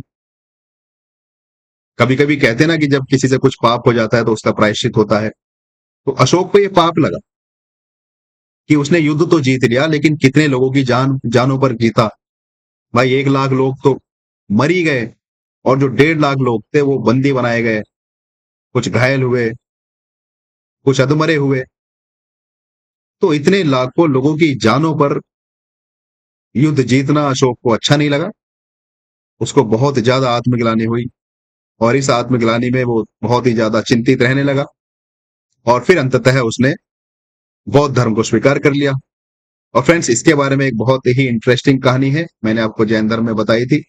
कभी कभी कहते ना कि जब किसी से कुछ पाप हो जाता है तो उसका प्रायश्चित होता है। तो अशोक को यह पाप लगा कि उसने युद्ध तो जीत लिया, लेकिन कितने लोगों की जानों पर जीता। भाई, 1 लाख लोग तो मर ही गए और जो 1.5 लाख लोग थे वो बंदी बनाए गए, कुछ घायल हुए, कुछ अधमरे हुए। तो इतने लाखों लोगों की जानों पर युद्ध जीतना अशोक को अच्छा नहीं लगा। उसको बहुत ज्यादा आत्मग्लानि हुई और इस आत्मग्लानि में वो बहुत ही ज्यादा चिंतित रहने लगा और फिर अंततः उसने बौद्ध धर्म को स्वीकार कर लिया। और फ्रेंड्स, इसके बारे में एक बहुत ही इंटरेस्टिंग कहानी है, मैंने आपको जैन धर्म में बताई थी।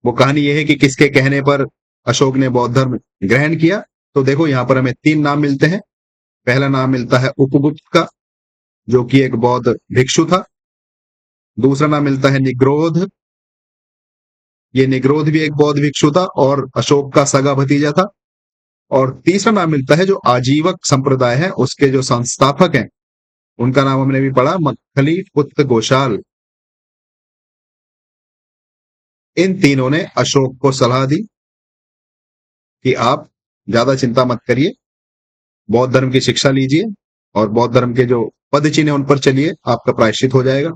वो कहानी यह है कि किसके कहने पर अशोक ने बौद्ध धर्म ग्रहण किया। तो देखो, यहाँ पर हमें 3 नाम मिलते हैं। पहला नाम मिलता है उपगुप्त का, जो कि एक बौद्ध भिक्षु था। दूसरा नाम मिलता है निग्रोध। ये निग्रोध भी एक बौद्ध भिक्षु था और अशोक का सगा भतीजा था। और तीसरा नाम मिलता है जो आजीवक संप्रदाय है उसके जो संस्थापक हैं, उनका नाम हमने भी पढ़ा, मक्खली पुत्र गोशाल। इन तीनों ने अशोक को सलाह दी कि आप ज्यादा चिंता मत करिए, बौद्ध धर्म की शिक्षा लीजिए और बौद्ध धर्म के जो पद चिन्ह उन पर चलिए, आपका प्रायश्चित हो जाएगा।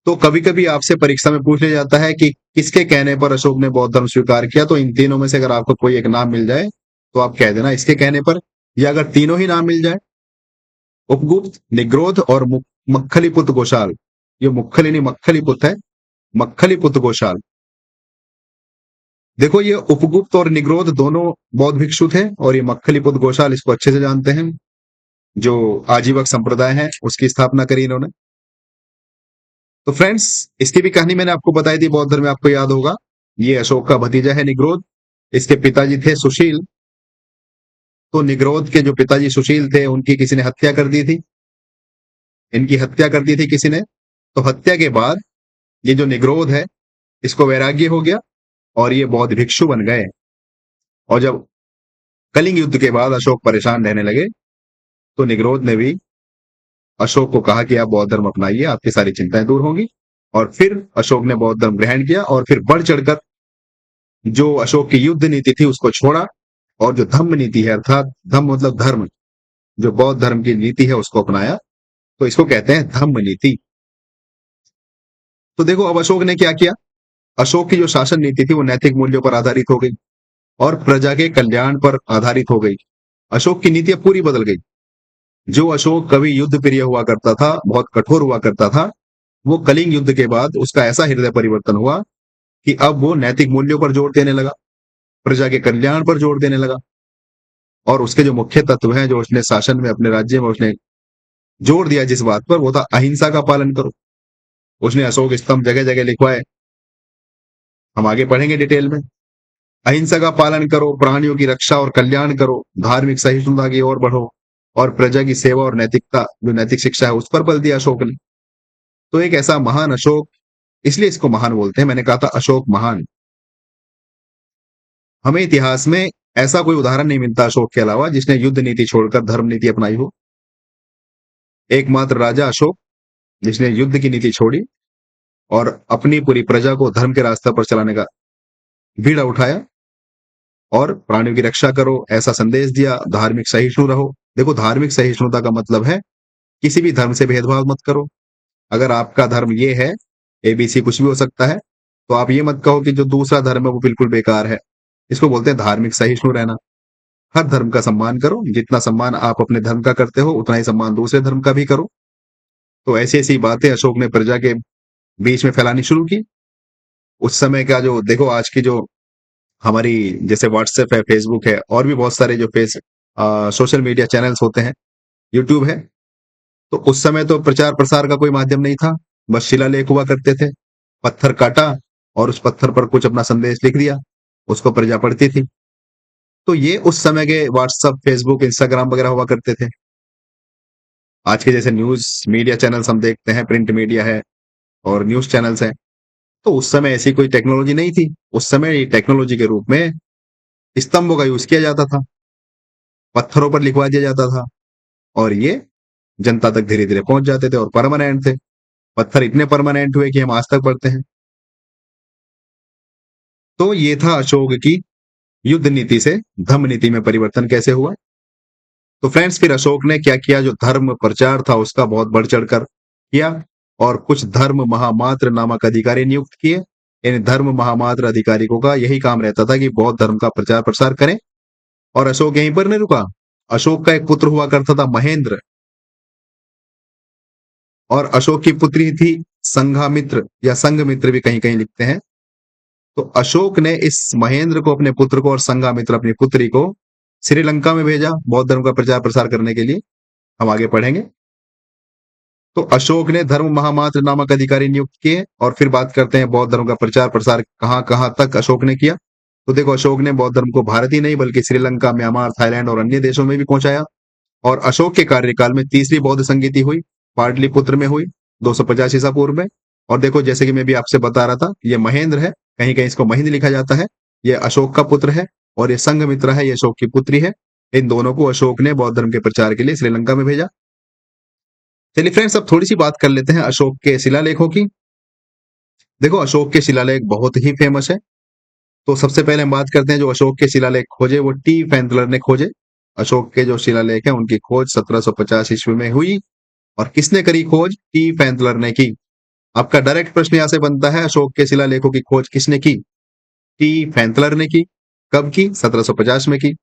तो कभी कभी आपसे परीक्षा में पूछ लिया जाता है कि किसके कहने पर अशोक ने बौद्ध धर्म स्वीकार किया। तो इन तीनों में से अगर आपको कोई एक नाम मिल जाए तो आप कह देना इसके कहने पर, या अगर तीनों ही नाम मिल जाए, उपगुप्त, निग्रोध और मक्खली पुत्र गोशाल। ये मुक्खली नहीं मक्खली पुत्र है, मक्खली पुत्र गोशाल। देखो, ये उपगुप्त और निग्रोध दोनों बौद्ध भिक्षु थे और ये मक्खली पुत्र गोशाल, इसको अच्छे से जानते हैं, जो आजीवक संप्रदाय है उसकी स्थापना करी इन्होंने। तो फ्रेंड्स, इसकी भी कहानी मैंने आपको बताई थी बौद्ध धर्म में, आपको याद होगा। ये अशोक का भतीजा है निग्रोध। इसके पिताजी थे सुशील। तो निग्रोध के जो पिताजी सुशील थे उनकी किसी ने हत्या कर दी थी। इनकी हत्या कर दी थी किसी ने। तो हत्या के बाद ये जो निग्रोध है, इसको वैराग्य हो गया और ये बौद्ध भिक्षु बन गए। और जब कलिंग युद्ध के बाद अशोक परेशान रहने लगे तो निग्रोध ने भी अशोक को कहा कि आप बौद्ध धर्म अपनाइए, आपकी सारी चिंताएं दूर होंगी। और फिर अशोक ने बौद्ध धर्म ग्रहण किया और फिर बढ़ चढ़कर जो अशोक की युद्ध नीति थी उसको छोड़ा और जो धम्म नीति है अर्थात धम्म मतलब धर्म, जो बौद्ध धर्म की नीति है उसको अपनाया। तो इसको कहते हैं धम्म नीति। तो देखो, अब अशोक ने क्या किया। अशोक की जो शासन नीति थी वो नैतिक मूल्यों पर आधारित हो गई। और प्रजा के कल्याण पर आधारित हो गई। अशोक की नीतियां पूरी बदल गई। जो अशोक कभी युद्ध प्रिय हुआ करता था, बहुत कठोर हुआ करता था, वो कलिंग युद्ध के बाद उसका ऐसा हृदय परिवर्तन हुआ कि अब वो नैतिक मूल्यों पर जोर देने लगा, प्रजा के कल्याण पर जोर देने लगा। और उसके जो मुख्य तत्व हैं जो उसने शासन में अपने राज्य में उसने जोर दिया जिस बात पर, वो था अहिंसा का पालन करो। उसने अशोक स्तंभ जगह जगह लिखवाए, हम आगे पढ़ेंगे डिटेल में। अहिंसा का पालन करो, प्राणियों की रक्षा और कल्याण करो, धार्मिक सहिष्णुता की ओर बढ़ो, और प्रजा की सेवा और नैतिकता, जो नैतिक शिक्षा है, उस पर बल दिया अशोक ने। तो एक ऐसा महान अशोक, इसलिए इसको महान बोलते हैं, मैंने कहा था अशोक महान। हमें इतिहास में ऐसा कोई उदाहरण नहीं मिलता अशोक के अलावा जिसने युद्ध नीति छोड़कर धर्म नीति अपनाई हो। एकमात्र राजा अशोक जिसने युद्ध की नीति छोड़ी और अपनी पूरी प्रजा को धर्म के रास्ते पर चलाने का बीड़ा उठाया, और प्राणियों की रक्षा करो ऐसा संदेश दिया, धार्मिक सहिष्णु रहो। देखो, धार्मिक सहिष्णुता का मतलब है किसी भी धर्म से भेदभाव मत करो। अगर आपका धर्म ये है, एबीसी कुछ भी हो सकता है, तो आप ये मत कहो कि जो दूसरा धर्म है वो बिल्कुल बेकार है। इसको बोलते हैं धार्मिक सहिष्णु रहना। हर धर्म का सम्मान करो, जितना सम्मान आप अपने धर्म का करते हो उतना ही सम्मान दूसरे धर्म का भी करो। तो ऐसी ऐसी बातें अशोक ने प्रजा के बीच में फैलानी शुरू की। उस समय का जो देखो, आज की जो हमारी जैसे व्हाट्सएप है, फेसबुक है, और भी बहुत सारे जो सोशल मीडिया चैनल्स होते हैं, यूट्यूब है, तो उस समय तो प्रचार प्रसार का कोई माध्यम नहीं था। बस शिलालेख हुआ करते थे, पत्थर काटा और उस पत्थर पर कुछ अपना संदेश लिख दिया, उसको प्रजा पढ़ती थी। तो ये उस समय के व्हाट्सएप, फेसबुक, इंस्टाग्राम वगैरह हुआ करते थे। आज के जैसे न्यूज मीडिया चैनल्स हम देखते हैं, प्रिंट मीडिया है और न्यूज चैनल्स हैं, तो उस समय ऐसी कोई टेक्नोलॉजी नहीं थी। उस समय टेक्नोलॉजी के रूप में स्तंभों का यूज किया जाता था, पत्थरों पर लिखवा दिया जाता था, और ये जनता तक धीरे धीरे पहुंच जाते थे और परमानेंट थे। पत्थर इतने परमानेंट हुए कि हम आज तक पढ़ते हैं। तो ये था अशोक की युद्ध नीति से धम्म नीति में परिवर्तन कैसे हुआ। तो फ्रेंड्स, फिर अशोक ने क्या किया, जो धर्म प्रचार था उसका बहुत बढ़ चढ़कर किया, और कुछ धर्म महामात्र नामक अधिकारी नियुक्त किए। इन धर्म महामात्र अधिकारियों का यही काम रहता था कि बौद्ध धर्म का प्रचार प्रसार करें। और अशोक यहीं पर नहीं रुका। अशोक का एक पुत्र हुआ करता था महेंद्र, और अशोक की पुत्री थी संघामित्र, या संघमित्र भी कहीं कहीं लिखते हैं। तो अशोक ने इस महेंद्र को, अपने पुत्र को, और संघामित्र अपनी पुत्री को श्रीलंका में भेजा बौद्ध धर्म का प्रचार प्रसार करने के लिए। हम आगे पढ़ेंगे। तो अशोक ने धर्म महामात्र नामक अधिकारी नियुक्त किए। और फिर बात करते हैं बौद्ध धर्म का प्रचार प्रसार कहां कहां तक अशोक ने किया। तो देखो, अशोक ने बौद्ध धर्म को भारत ही नहीं बल्कि श्रीलंका, म्यांमार, थाईलैंड और अन्य देशों में भी पहुंचाया। और अशोक के कार्यकाल में तीसरी बौद्ध संगीति हुई, पाटलिपुत्र में हुई 250 ईसा पूर्व में। और देखो, जैसे कि मैं भी आपसे बता रहा था, ये महेंद्र है, कहीं कहीं इसको महिंद लिखा जाता है, ये अशोक का पुत्र है, और ये संघमित्र है, ये अशोक की पुत्री है। इन दोनों को अशोक ने बौद्ध धर्म के प्रचार के लिए श्रीलंका में भेजा। चलिए फ्रेंड्स, अब थोड़ी सी बात कर लेते हैं अशोक के शिलालेखों की। देखो, अशोक के शिलालेख बहुत ही फेमस है। तो सबसे पहले हम बात करते हैं जो अशोक के शिलालेख खोजे, वो टी फैंतलर ने खोजे। अशोक के जो शिलालेख है उनकी खोज 1750 ईस्वी में हुई। और किसने करी खोज? टी फैंतलर ने की। आपका डायरेक्ट प्रश्न यहां से बनता है, अशोक के शिलालेखों की खोज किसने की? टी फैंतलर ने की। कब की? 1750 में की।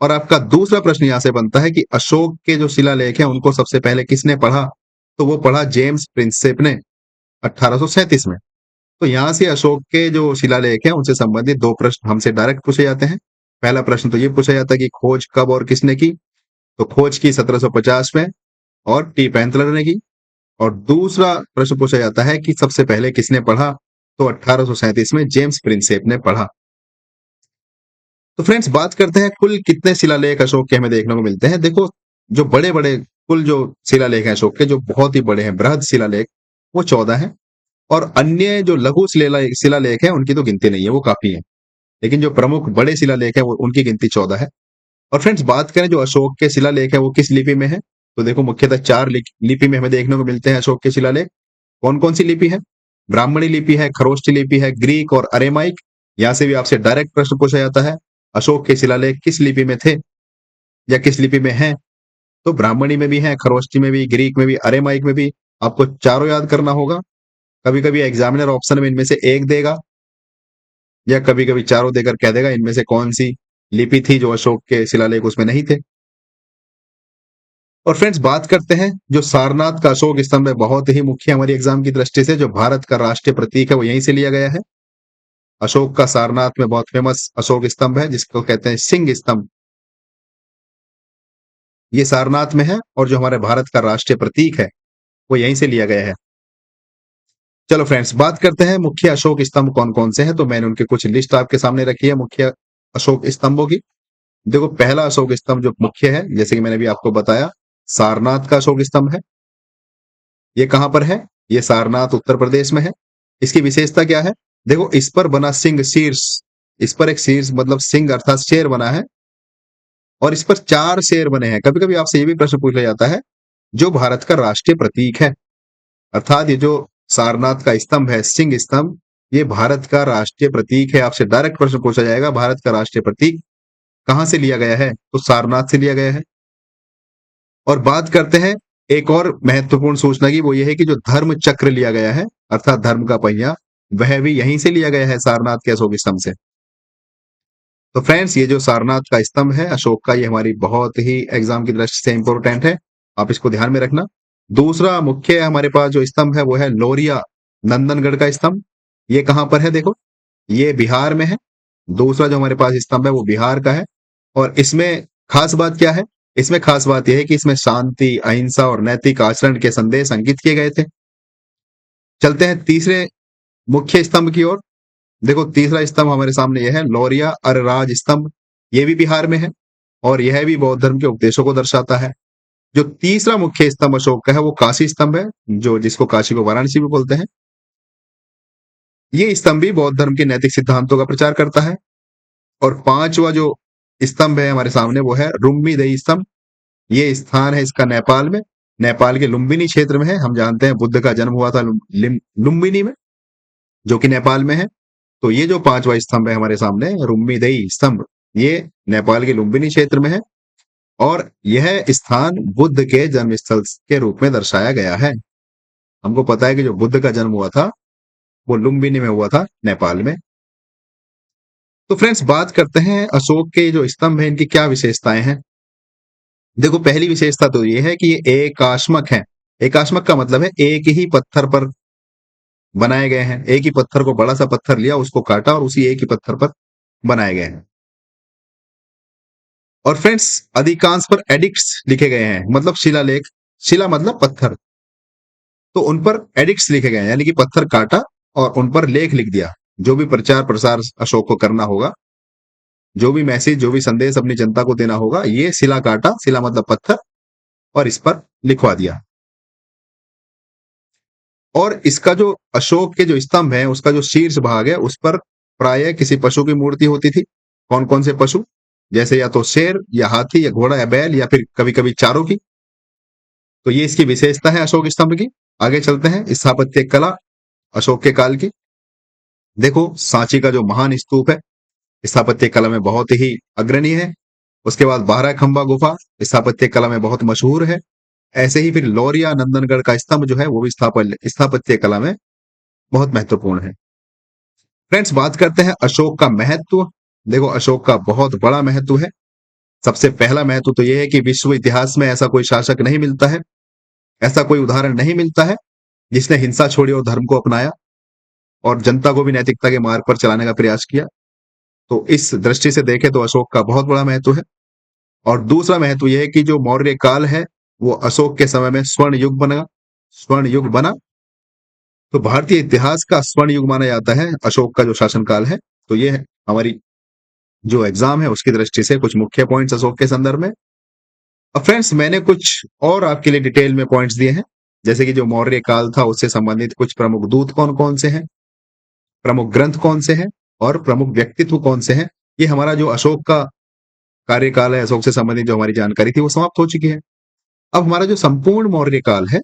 और आपका दूसरा प्रश्न यहां से बनता है कि अशोक के जो शिलालेख हैं उनको सबसे पहले किसने पढ़ा? तो वो पढ़ा जेम्स प्रिंसेप ने 1837 में। तो यहां से अशोक के जो शिलालेख हैं उनसे संबंधित दो प्रश्न हमसे डायरेक्ट पूछे जाते हैं। पहला प्रश्न तो ये पूछा जाता है कि खोज कब और किसने की? तो खोज की 1750 में और टी पैंथलर ने की। और दूसरा प्रश्न पूछा जाता है कि सबसे पहले किसने पढ़ा? तो 1837 में जेम्स प्रिंसेप ने पढ़ा। तो फ्रेंड्स, बात करते हैं कुल कितने शिलालेख अशोक के हमें देखने को मिलते हैं। देखो, जो बड़े बड़े कुल जो शिलालेख हैं अशोक के, जो बहुत ही बड़े हैं, बृहद शिलालेख, वो 14 हैं। और अन्य जो लघु शिलालेख हैं उनकी तो गिनती नहीं है, वो काफी है। लेकिन जो प्रमुख बड़े शिलालेख हैं वो उनकी गिनती 14 है। और फ्रेंड्स, बात करें जो अशोक के शिलालेख है वो किस लिपि में है, तो देखो मुख्यतः 4 लिपि में हमें देखने को मिलते हैं अशोक के शिलालेख। कौन कौन सी लिपि है? ब्राह्मणी लिपि है, खरोष्ठी लिपि है, ग्रीक और अरेमाइक। यहां से भी आपसे डायरेक्ट प्रश्न पूछा जाता है, अशोक के शिलालेख किस लिपि में थे या किस लिपि में हैं? तो ब्राह्मणी में भी है, खरोष्ठी में भी, ग्रीक में भी, अरेमाइक में भी। आपको चारों याद करना होगा। कभी कभी एग्जामिनर ऑप्शन में इनमें से एक देगा, या कभी कभी चारों देकर कह देगा इनमें से कौन सी लिपि थी जो अशोक के शिलालेख उसमें नहीं थे। और फ्रेंड्स बात करते हैं जो सारनाथ का अशोक स्तंभ है, बहुत ही मुख्य हमारी एग्जाम की दृष्टि से, जो भारत का राष्ट्रीय प्रतीक है वो यहीं से लिया गया है। अशोक का सारनाथ में बहुत फेमस अशोक स्तंभ है जिसको कहते हैं सिंह स्तंभ, ये सारनाथ में है और जो हमारे भारत का राष्ट्रीय प्रतीक है वो यहीं से लिया गया है। चलो फ्रेंड्स बात करते हैं मुख्य अशोक स्तंभ कौन कौन से हैं। तो मैंने उनकी कुछ लिस्ट आपके सामने रखी है मुख्य अशोक स्तंभों की। देखो पहला अशोक स्तंभ जो मुख्य है, जैसे कि मैंने भी आपको बताया, सारनाथ का अशोक स्तंभ है। ये कहां पर है? ये सारनाथ उत्तर प्रदेश में है। इसकी विशेषता क्या है? देखो इस पर बना सिंह शीर्ष, इस पर एक शीर्ष मतलब सिंह अर्थात शेर बना है और इस पर 4 शेर बने हैं। कभी कभी आपसे ये भी प्रश्न पूछा जाता है जो भारत का राष्ट्रीय प्रतीक है, अर्थात ये जो सारनाथ का स्तंभ है सिंह स्तंभ, ये भारत का राष्ट्रीय प्रतीक है। आपसे डायरेक्ट प्रश्न पूछा जाएगा भारत का राष्ट्रीय प्रतीक कहां से लिया गया है, तो सारनाथ से लिया गया है। और बात करते हैं एक और महत्वपूर्ण सूचना की, वो ये है कि जो धर्म चक्र लिया गया है अर्थात धर्म का पहिया, वह भी यहीं से लिया गया है सारनाथ के अशोक स्तंभ से। तो फ्रेंड्स ये जो सारनाथ का स्तंभ है अशोक का, ये हमारी बहुत ही एग्जाम की दृष्टि से इंपॉर्टेंट है, आप इसको ध्यान में रखना। दूसरा मुख्य हमारे पास जो स्तंभ है वो है लोरिया नंदनगढ़ का स्तंभ। ये कहां पर है? देखो ये बिहार में है। दूसरा जो हमारे पास स्तंभ है वो बिहार का है। और इसमें खास बात क्या है? इसमें खास बात यह है कि इसमें शांति, अहिंसा और नैतिक आचरण के संदेश अंकित किए गए थे। चलते हैं तीसरे मुख्य स्तंभ की ओर। देखो तीसरा स्तंभ हमारे सामने यह है लोरिया अरराज स्तंभ। ये भी बिहार में है और यह भी बौद्ध धर्म के उपदेशों को दर्शाता है। जो तीसरा मुख्य स्तंभ अशोक का है वो काशी स्तंभ है, जो जिसको काशी को वाराणसी भी बोलते हैं। ये स्तंभ भी बौद्ध धर्म के नैतिक सिद्धांतों का प्रचार करता है। और पांचवा जो स्तंभ है हमारे सामने वो है रुम्मी देई स्तंभ। ये स्थान है इसका नेपाल में, नेपाल के लुम्बिनी क्षेत्र में है। हम जानते हैं बुद्ध का जन्म हुआ था लुम्बिनी में, जो कि नेपाल में है। तो ये जो पांचवा स्तंभ है हमारे सामने रुम्मी देई स्तंभ, ये नेपाल के लुम्बिनी क्षेत्र में है और यह स्थान बुद्ध के जन्म स्थल के रूप में दर्शाया गया है। हमको पता है कि जो बुद्ध का जन्म हुआ था वो लुम्बिनी में हुआ था, नेपाल में। तो फ्रेंड्स बात करते हैं अशोक के जो स्तंभ है इनकी क्या विशेषताएं हैं। देखो पहली विशेषता तो ये है कि ये एकाश्मक है। एकाश्मक का मतलब है एक ही पत्थर पर बनाए गए हैं, एक ही पत्थर को, बड़ा सा पत्थर लिया उसको काटा और उसी एक ही पत्थर पर बनाए गए हैं। और फ्रेंड्स अधिकांश पर एडिक्ट्स लिखे गए हैं, मतलब शिलालेख, शिला मतलब पत्थर, तो उन पर एडिक्ट्स लिखे गए हैं, यानी कि पत्थर काटा और उन पर लेख लिख दिया। जो भी प्रचार प्रसार अशोक को करना होगा, जो भी मैसेज, जो भी संदेश अपनी जनता को देना होगा, ये शिला काटा, शिला मतलब पत्थर, और इस पर लिखवा दिया। और इसका जो अशोक के जो स्तंभ है उसका जो शीर्ष भाग है उस पर प्राय किसी पशु की मूर्ति होती थी। कौन कौन से पशु? जैसे या तो शेर या हाथी या घोड़ा या बैल या फिर कभी कभी चारों की। तो ये इसकी विशेषता है अशोक स्तंभ की। आगे चलते हैं स्थापत्य कला अशोक के काल की। देखो सांची का जो महान स्तूप है स्थापत्य कला में बहुत ही अग्रणी है। उसके बाद बारह खंबा गुफा स्थापत्य कला में बहुत मशहूर है। ऐसे ही फिर लौरिया नंदनगढ़ का स्तंभ जो है वो भी स्थापत्य कला में बहुत महत्वपूर्ण है। फ्रेंड्स बात करते हैं अशोक का महत्व। देखो अशोक का बहुत बड़ा महत्व है। सबसे पहला महत्व तो यह है कि विश्व इतिहास में ऐसा कोई शासक नहीं मिलता है, ऐसा कोई उदाहरण नहीं मिलता है जिसने हिंसा छोड़ी और धर्म को अपनाया और जनता को भी नैतिकता के मार्ग पर चलाने का प्रयास किया। तो इस दृष्टि से देखें तो अशोक का बहुत बड़ा महत्व है। और दूसरा महत्व यह है कि जो मौर्य काल है वो अशोक के समय में स्वर्ण युग बना, स्वर्ण युग बना। तो भारतीय इतिहास का स्वर्ण युग माना जाता है अशोक का जो शासनकाल है। तो ये हमारी जो एग्जाम है उसकी दृष्टि से कुछ मुख्य पॉइंट्स अशोक के संदर्भ में। अब फ्रेंड्स मैंने कुछ और आपके लिए डिटेल में पॉइंट्स दिए हैं, जैसे कि जो मौर्य काल था उससे संबंधित कुछ प्रमुख दूत कौन कौन से हैं, प्रमुख ग्रंथ कौन से हैं और प्रमुख व्यक्तित्व कौन से हैं। ये हमारा जो अशोक का कार्यकाल है, अशोक से संबंधित जो हमारी जानकारी थी वो समाप्त हो चुकी है। अब हमारा जो संपूर्ण मौर्य काल है,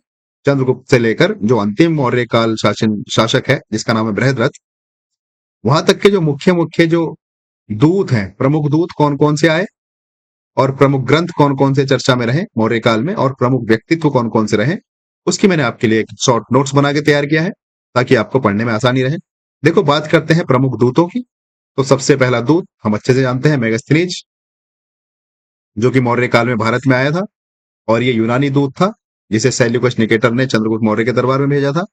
चंद्रगुप्त से लेकर जो अंतिम मौर्य काल शासक है जिसका नाम है बृहद्रथ, वहां तक के जो मुख्य मुख्य जो दूत हैं, प्रमुख दूत कौन कौन से आए और प्रमुख ग्रंथ कौन कौन से चर्चा में रहे मौर्य काल में और प्रमुख व्यक्तित्व कौन कौन से रहे, उसकी मैंने आपके लिए एक शॉर्ट नोट्स बना के तैयार किया है ताकि आपको पढ़ने में आसानी रहे। देखो बात करते हैं प्रमुख दूतों की। तो सबसे पहला दूत हम अच्छे से जानते हैं मेगास्थनीज, जो कि मौर्य काल में भारत में आया था, और ये यूनानी दूत था जिसे सेल्यूकस निकेटर ने चंद्रगुप्त मौर्य के दरबार में भेजा था।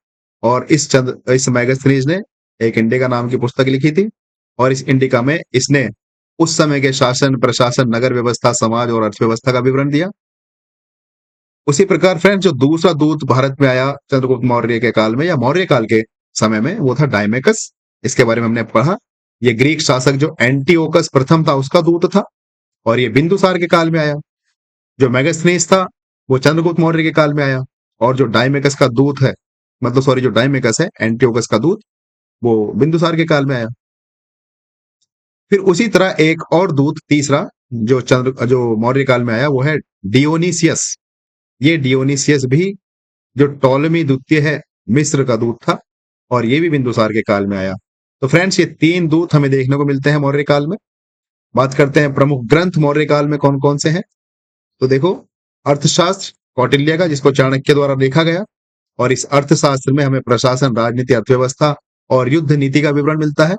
और इस मेगास्थनीज ने एक इंडिका नाम की पुस्तक लिखी थी, और इस इंडिका में इसने उस समय के शासन, प्रशासन, नगर व्यवस्था, समाज और अर्थव्यवस्था का विवरण दिया। उसी प्रकार फ्रेंड्स, जो दूसरा दूत भारत में आया चंद्रगुप्त मौर्य के काल में या मौर्य काल के समय में, वो था डायमेकस। इसके बारे में हमने पढ़ा। ये ग्रीक शासक जो एंटीओकस प्रथम था उसका दूत था, और ये बिंदुसार के काल में आया। जो मेगास्थनीज था वो चंद्रगुप्त मौर्य के काल में आया, और जो डायमेकस का दूत है, मतलब सॉरी, जो डायमेकस है एंटीओकस का दूत, वो बिंदुसार के काल में आया। फिर उसी तरह एक और दूत तीसरा जो मौर्य काल में आया वो है डियोनीसियस। ये डियोनीसियस भी जो टॉलमी द्वितीय है, मिस्र का दूत था, और ये भी बिंदुसार के काल में आया। तो फ्रेंड्स, ये तीन दूत हमें देखने को मिलते हैं मौर्य काल में। बात करते हैं प्रमुख ग्रंथ मौर्य काल में कौन कौन से हैं। तो देखो, अर्थशास्त्र कौटिल्य का, जिसको चाणक्य द्वारा लिखा गया, और इस अर्थशास्त्र में हमें प्रशासन, राजनीति, अर्थव्यवस्था और युद्ध नीति का विवरण मिलता है।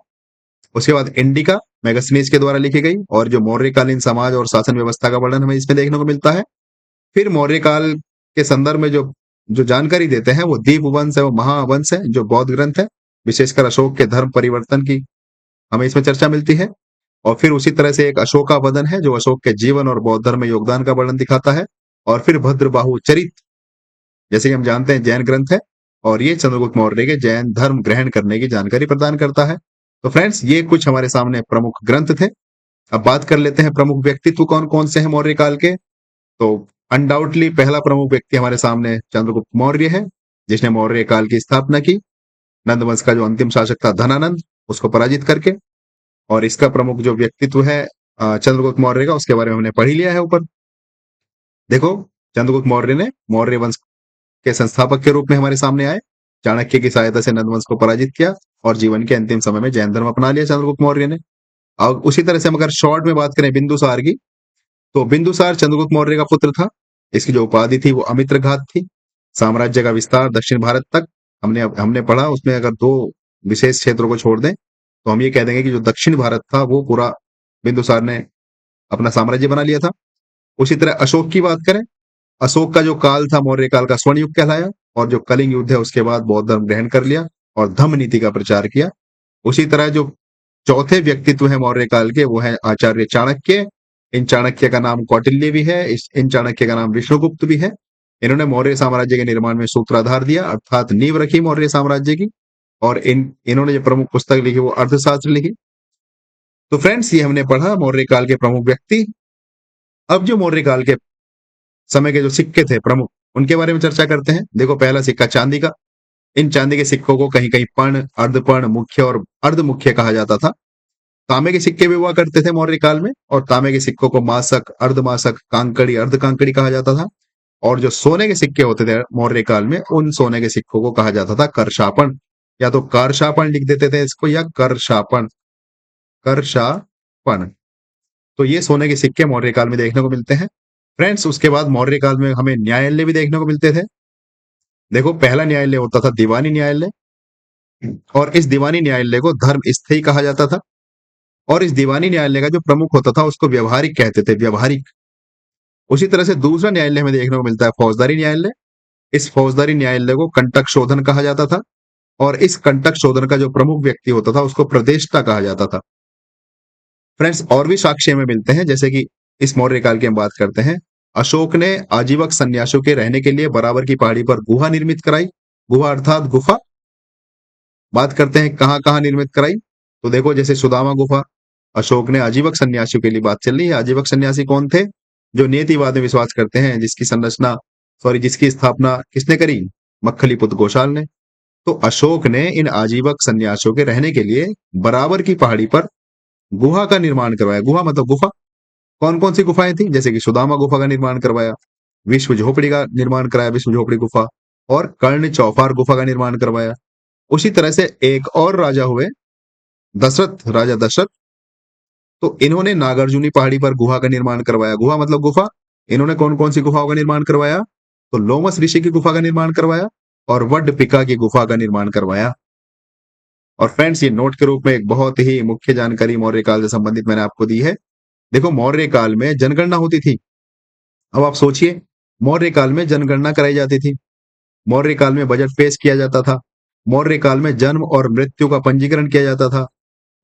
उसके बाद इंडिका मेगास्थनीज के द्वारा लिखी गई, और जो मौर्यकालीन समाज और शासन व्यवस्था का वर्णन हमें इसमें देखने को मिलता है। फिर मौर्य काल के संदर्भ में जो जो जानकारी देते हैं वो दीपवंश एवं महावंश है, जो बौद्ध ग्रंथ है, विशेषकर अशोक के धर्म परिवर्तन की हमें इसमें चर्चा मिलती है। और फिर उसी तरह से एक अशोकावदन है, जो अशोक के जीवन और बौद्ध धर्म में योगदान का वर्णन दिखाता है। और फिर भद्रबाहु चरित, जैसे कि हम जानते हैं, जैन ग्रंथ है, और ये चंद्रगुप्त मौर्य के जैन धर्म ग्रहण करने की जानकारी प्रदान करता है। तो फ्रेंड्स, ये कुछ हमारे सामने प्रमुख ग्रंथ थे। अब बात कर लेते हैं प्रमुख व्यक्तित्व कौन कौन से हैं मौर्य काल के। तो अनडाउटली पहला प्रमुख व्यक्ति हमारे सामने चंद्रगुप्त मौर्य है, जिसने मौर्य काल की स्थापना की। नंद वंश का जो अंतिम शासक था धनानंद, उसको पराजित करके। और इसका प्रमुख जो व्यक्तित्व है चंद्रगुप्त मौर्य का, उसके बारे में हमने पढ़ ही लिया है ऊपर। देखो, चंद्रगुप्त मौर्य ने मौर्य वंश के संस्थापक के रूप में हमारे सामने आए, चाणक्य की सहायता से नंद वंश को पराजित किया, और जीवन के अंतिम समय में जैन धर्म अपना लिया चंद्रगुप्त मौर्य ने। और उसी तरह से हम अगर शॉर्ट में बात करें बिंदुसार की, तो बिंदुसार चंद्रगुप्त मौर्य का पुत्र था। इसकी जो उपाधि थी वो अमित्रघात थी। साम्राज्य का विस्तार दक्षिण भारत तक हमने हमने पढ़ा। उसमें अगर दो विशेष क्षेत्रों को छोड़ दें तो हम ये कह देंगे कि जो दक्षिण भारत था वो पूरा बिंदुसार ने अपना साम्राज्य बना लिया था। उसी तरह अशोक की बात करें, अशोक का जो काल था मौर्य काल का स्वर्ण युग कहलाया, और जो कलिंग युद्ध है उसके बाद बौद्ध धर्म ग्रहण कर लिया और धम्म नीति का प्रचार किया। उसी तरह जो चौथे व्यक्तित्व है मौर्य काल के, वो है आचार्य चाणक्य। इन चाणक्य का नाम कौटिल्य भी है, इन चाणक्य का नाम विष्णुगुप्त भी है। इन्होंने मौर्य साम्राज्य के निर्माण में सूत्राधार दिया, अर्थात नींव रखी मौर्य साम्राज्य की। और इन्होंने जो प्रमुख पुस्तक लिखी वो अर्थशास्त्र लिखी। तो फ्रेंड्स, ये हमने पढ़ा मौर्य काल के प्रमुख व्यक्ति। अब जो मौर्य काल के समय के जो सिक्के थे प्रमुख, उनके बारे में चर्चा करते हैं। देखो, पहला सिक्का चांदी का। इन चांदी के सिक्कों को कहीं कहीं पर्ण, अर्धपर्ण, मुख्य और अर्धमुख्य कहा जाता था। तांबे के सिक्के भी हुआ करते थे मौर्य काल में, और तांबे के सिक्कों को मासक, अर्धमासक, कांकड़ी, अर्धकांकड़ी कहा जाता था। और जो सोने के सिक्के होते थे मौर्य काल में, उन सोने के सिक्कों को कहा जाता था करशापण, या तो कारशापण लिख देते थे इसको, या करशापण, करशापण। तो ये सोने के सिक्के मौर्य काल में देखने को मिलते हैं। फ्रेंड्स, उसके बाद मौर्य काल में हमें न्यायालय भी देखने को मिलते थे। देखो, पहला न्यायालय होता था दीवानी न्यायालय, और इस दीवानी न्यायालय को धर्म स्थायी कहा जाता था। और इस दीवानी न्यायालय का जो प्रमुख होता था उसको व्यवहारिक कहते थे, व्यवहारिक। उसी तरह से दूसरा न्यायालय हमें देखने को मिलता है फौजदारी न्यायालय। इस फौजदारी न्यायालय को कंटक शोधन कहा जाता था, और इस कंटक शोधन का जो प्रमुख व्यक्ति होता था उसको प्रदेष्टा कहा जाता था। फ्रेंड्स, और भी साक्ष्य में मिलते हैं, जैसे कि इस मौर्य काल की हम बात करते हैं। अशोक ने आजीवक सन्यासियों के रहने के लिए बराबर की पहाड़ी पर गुहा निर्मित कराई। गुहा अर्थात गुफा। बात करते हैं कहाँ कहाँ निर्मित कराई। तो देखो, जैसे सुदामा गुफा, अशोक ने आजीवक सन्यासियों के लिए बात चल रही है। आजीवक सन्यासी कौन थे? जो नियतिवाद में विश्वास करते हैं, जिसकी स्थापना किसने करी? मक्खलीपुत्र घोषाल ने। तो अशोक ने इन आजीवक सन्यासियों के रहने के लिए बराबर की पहाड़ी पर गुहा का निर्माण करवाया। गुहा मतलब गुफा। कौन कौन सी गुफाएं थी? जैसे कि सुदामा गुफा का निर्माण करवाया, विश्व झोपड़ी का निर्माण कराया, विश्व झोपड़ी गुफा, और कर्ण चौफार गुफा का निर्माण करवाया। उसी तरह से एक और राजा हुए दशरथ, राजा दशरथ। तो इन्होंने नागार्जुनी पहाड़ी पर गुहा का निर्माण करवाया। गुहा मतलब गुफा। इन्होंने कौन कौन सी गुफाओं का निर्माण करवाया? तो लोमस ऋषि की गुफा का निर्माण करवाया, और वड पिका की गुफा का निर्माण करवाया। और फ्रेंड्स ये नोट के रूप में एक बहुत ही मुख्य जानकारी मौर्य काल से संबंधित मैंने आपको दी है। देखो मौर्य काल में जनगणना होती थी। अब आप सोचिए, मौर्य काल में जनगणना कराई जाती थी, मौर्य काल में बजट पेश किया जाता था, मौर्य काल में जन्म और मृत्यु का पंजीकरण किया जाता था,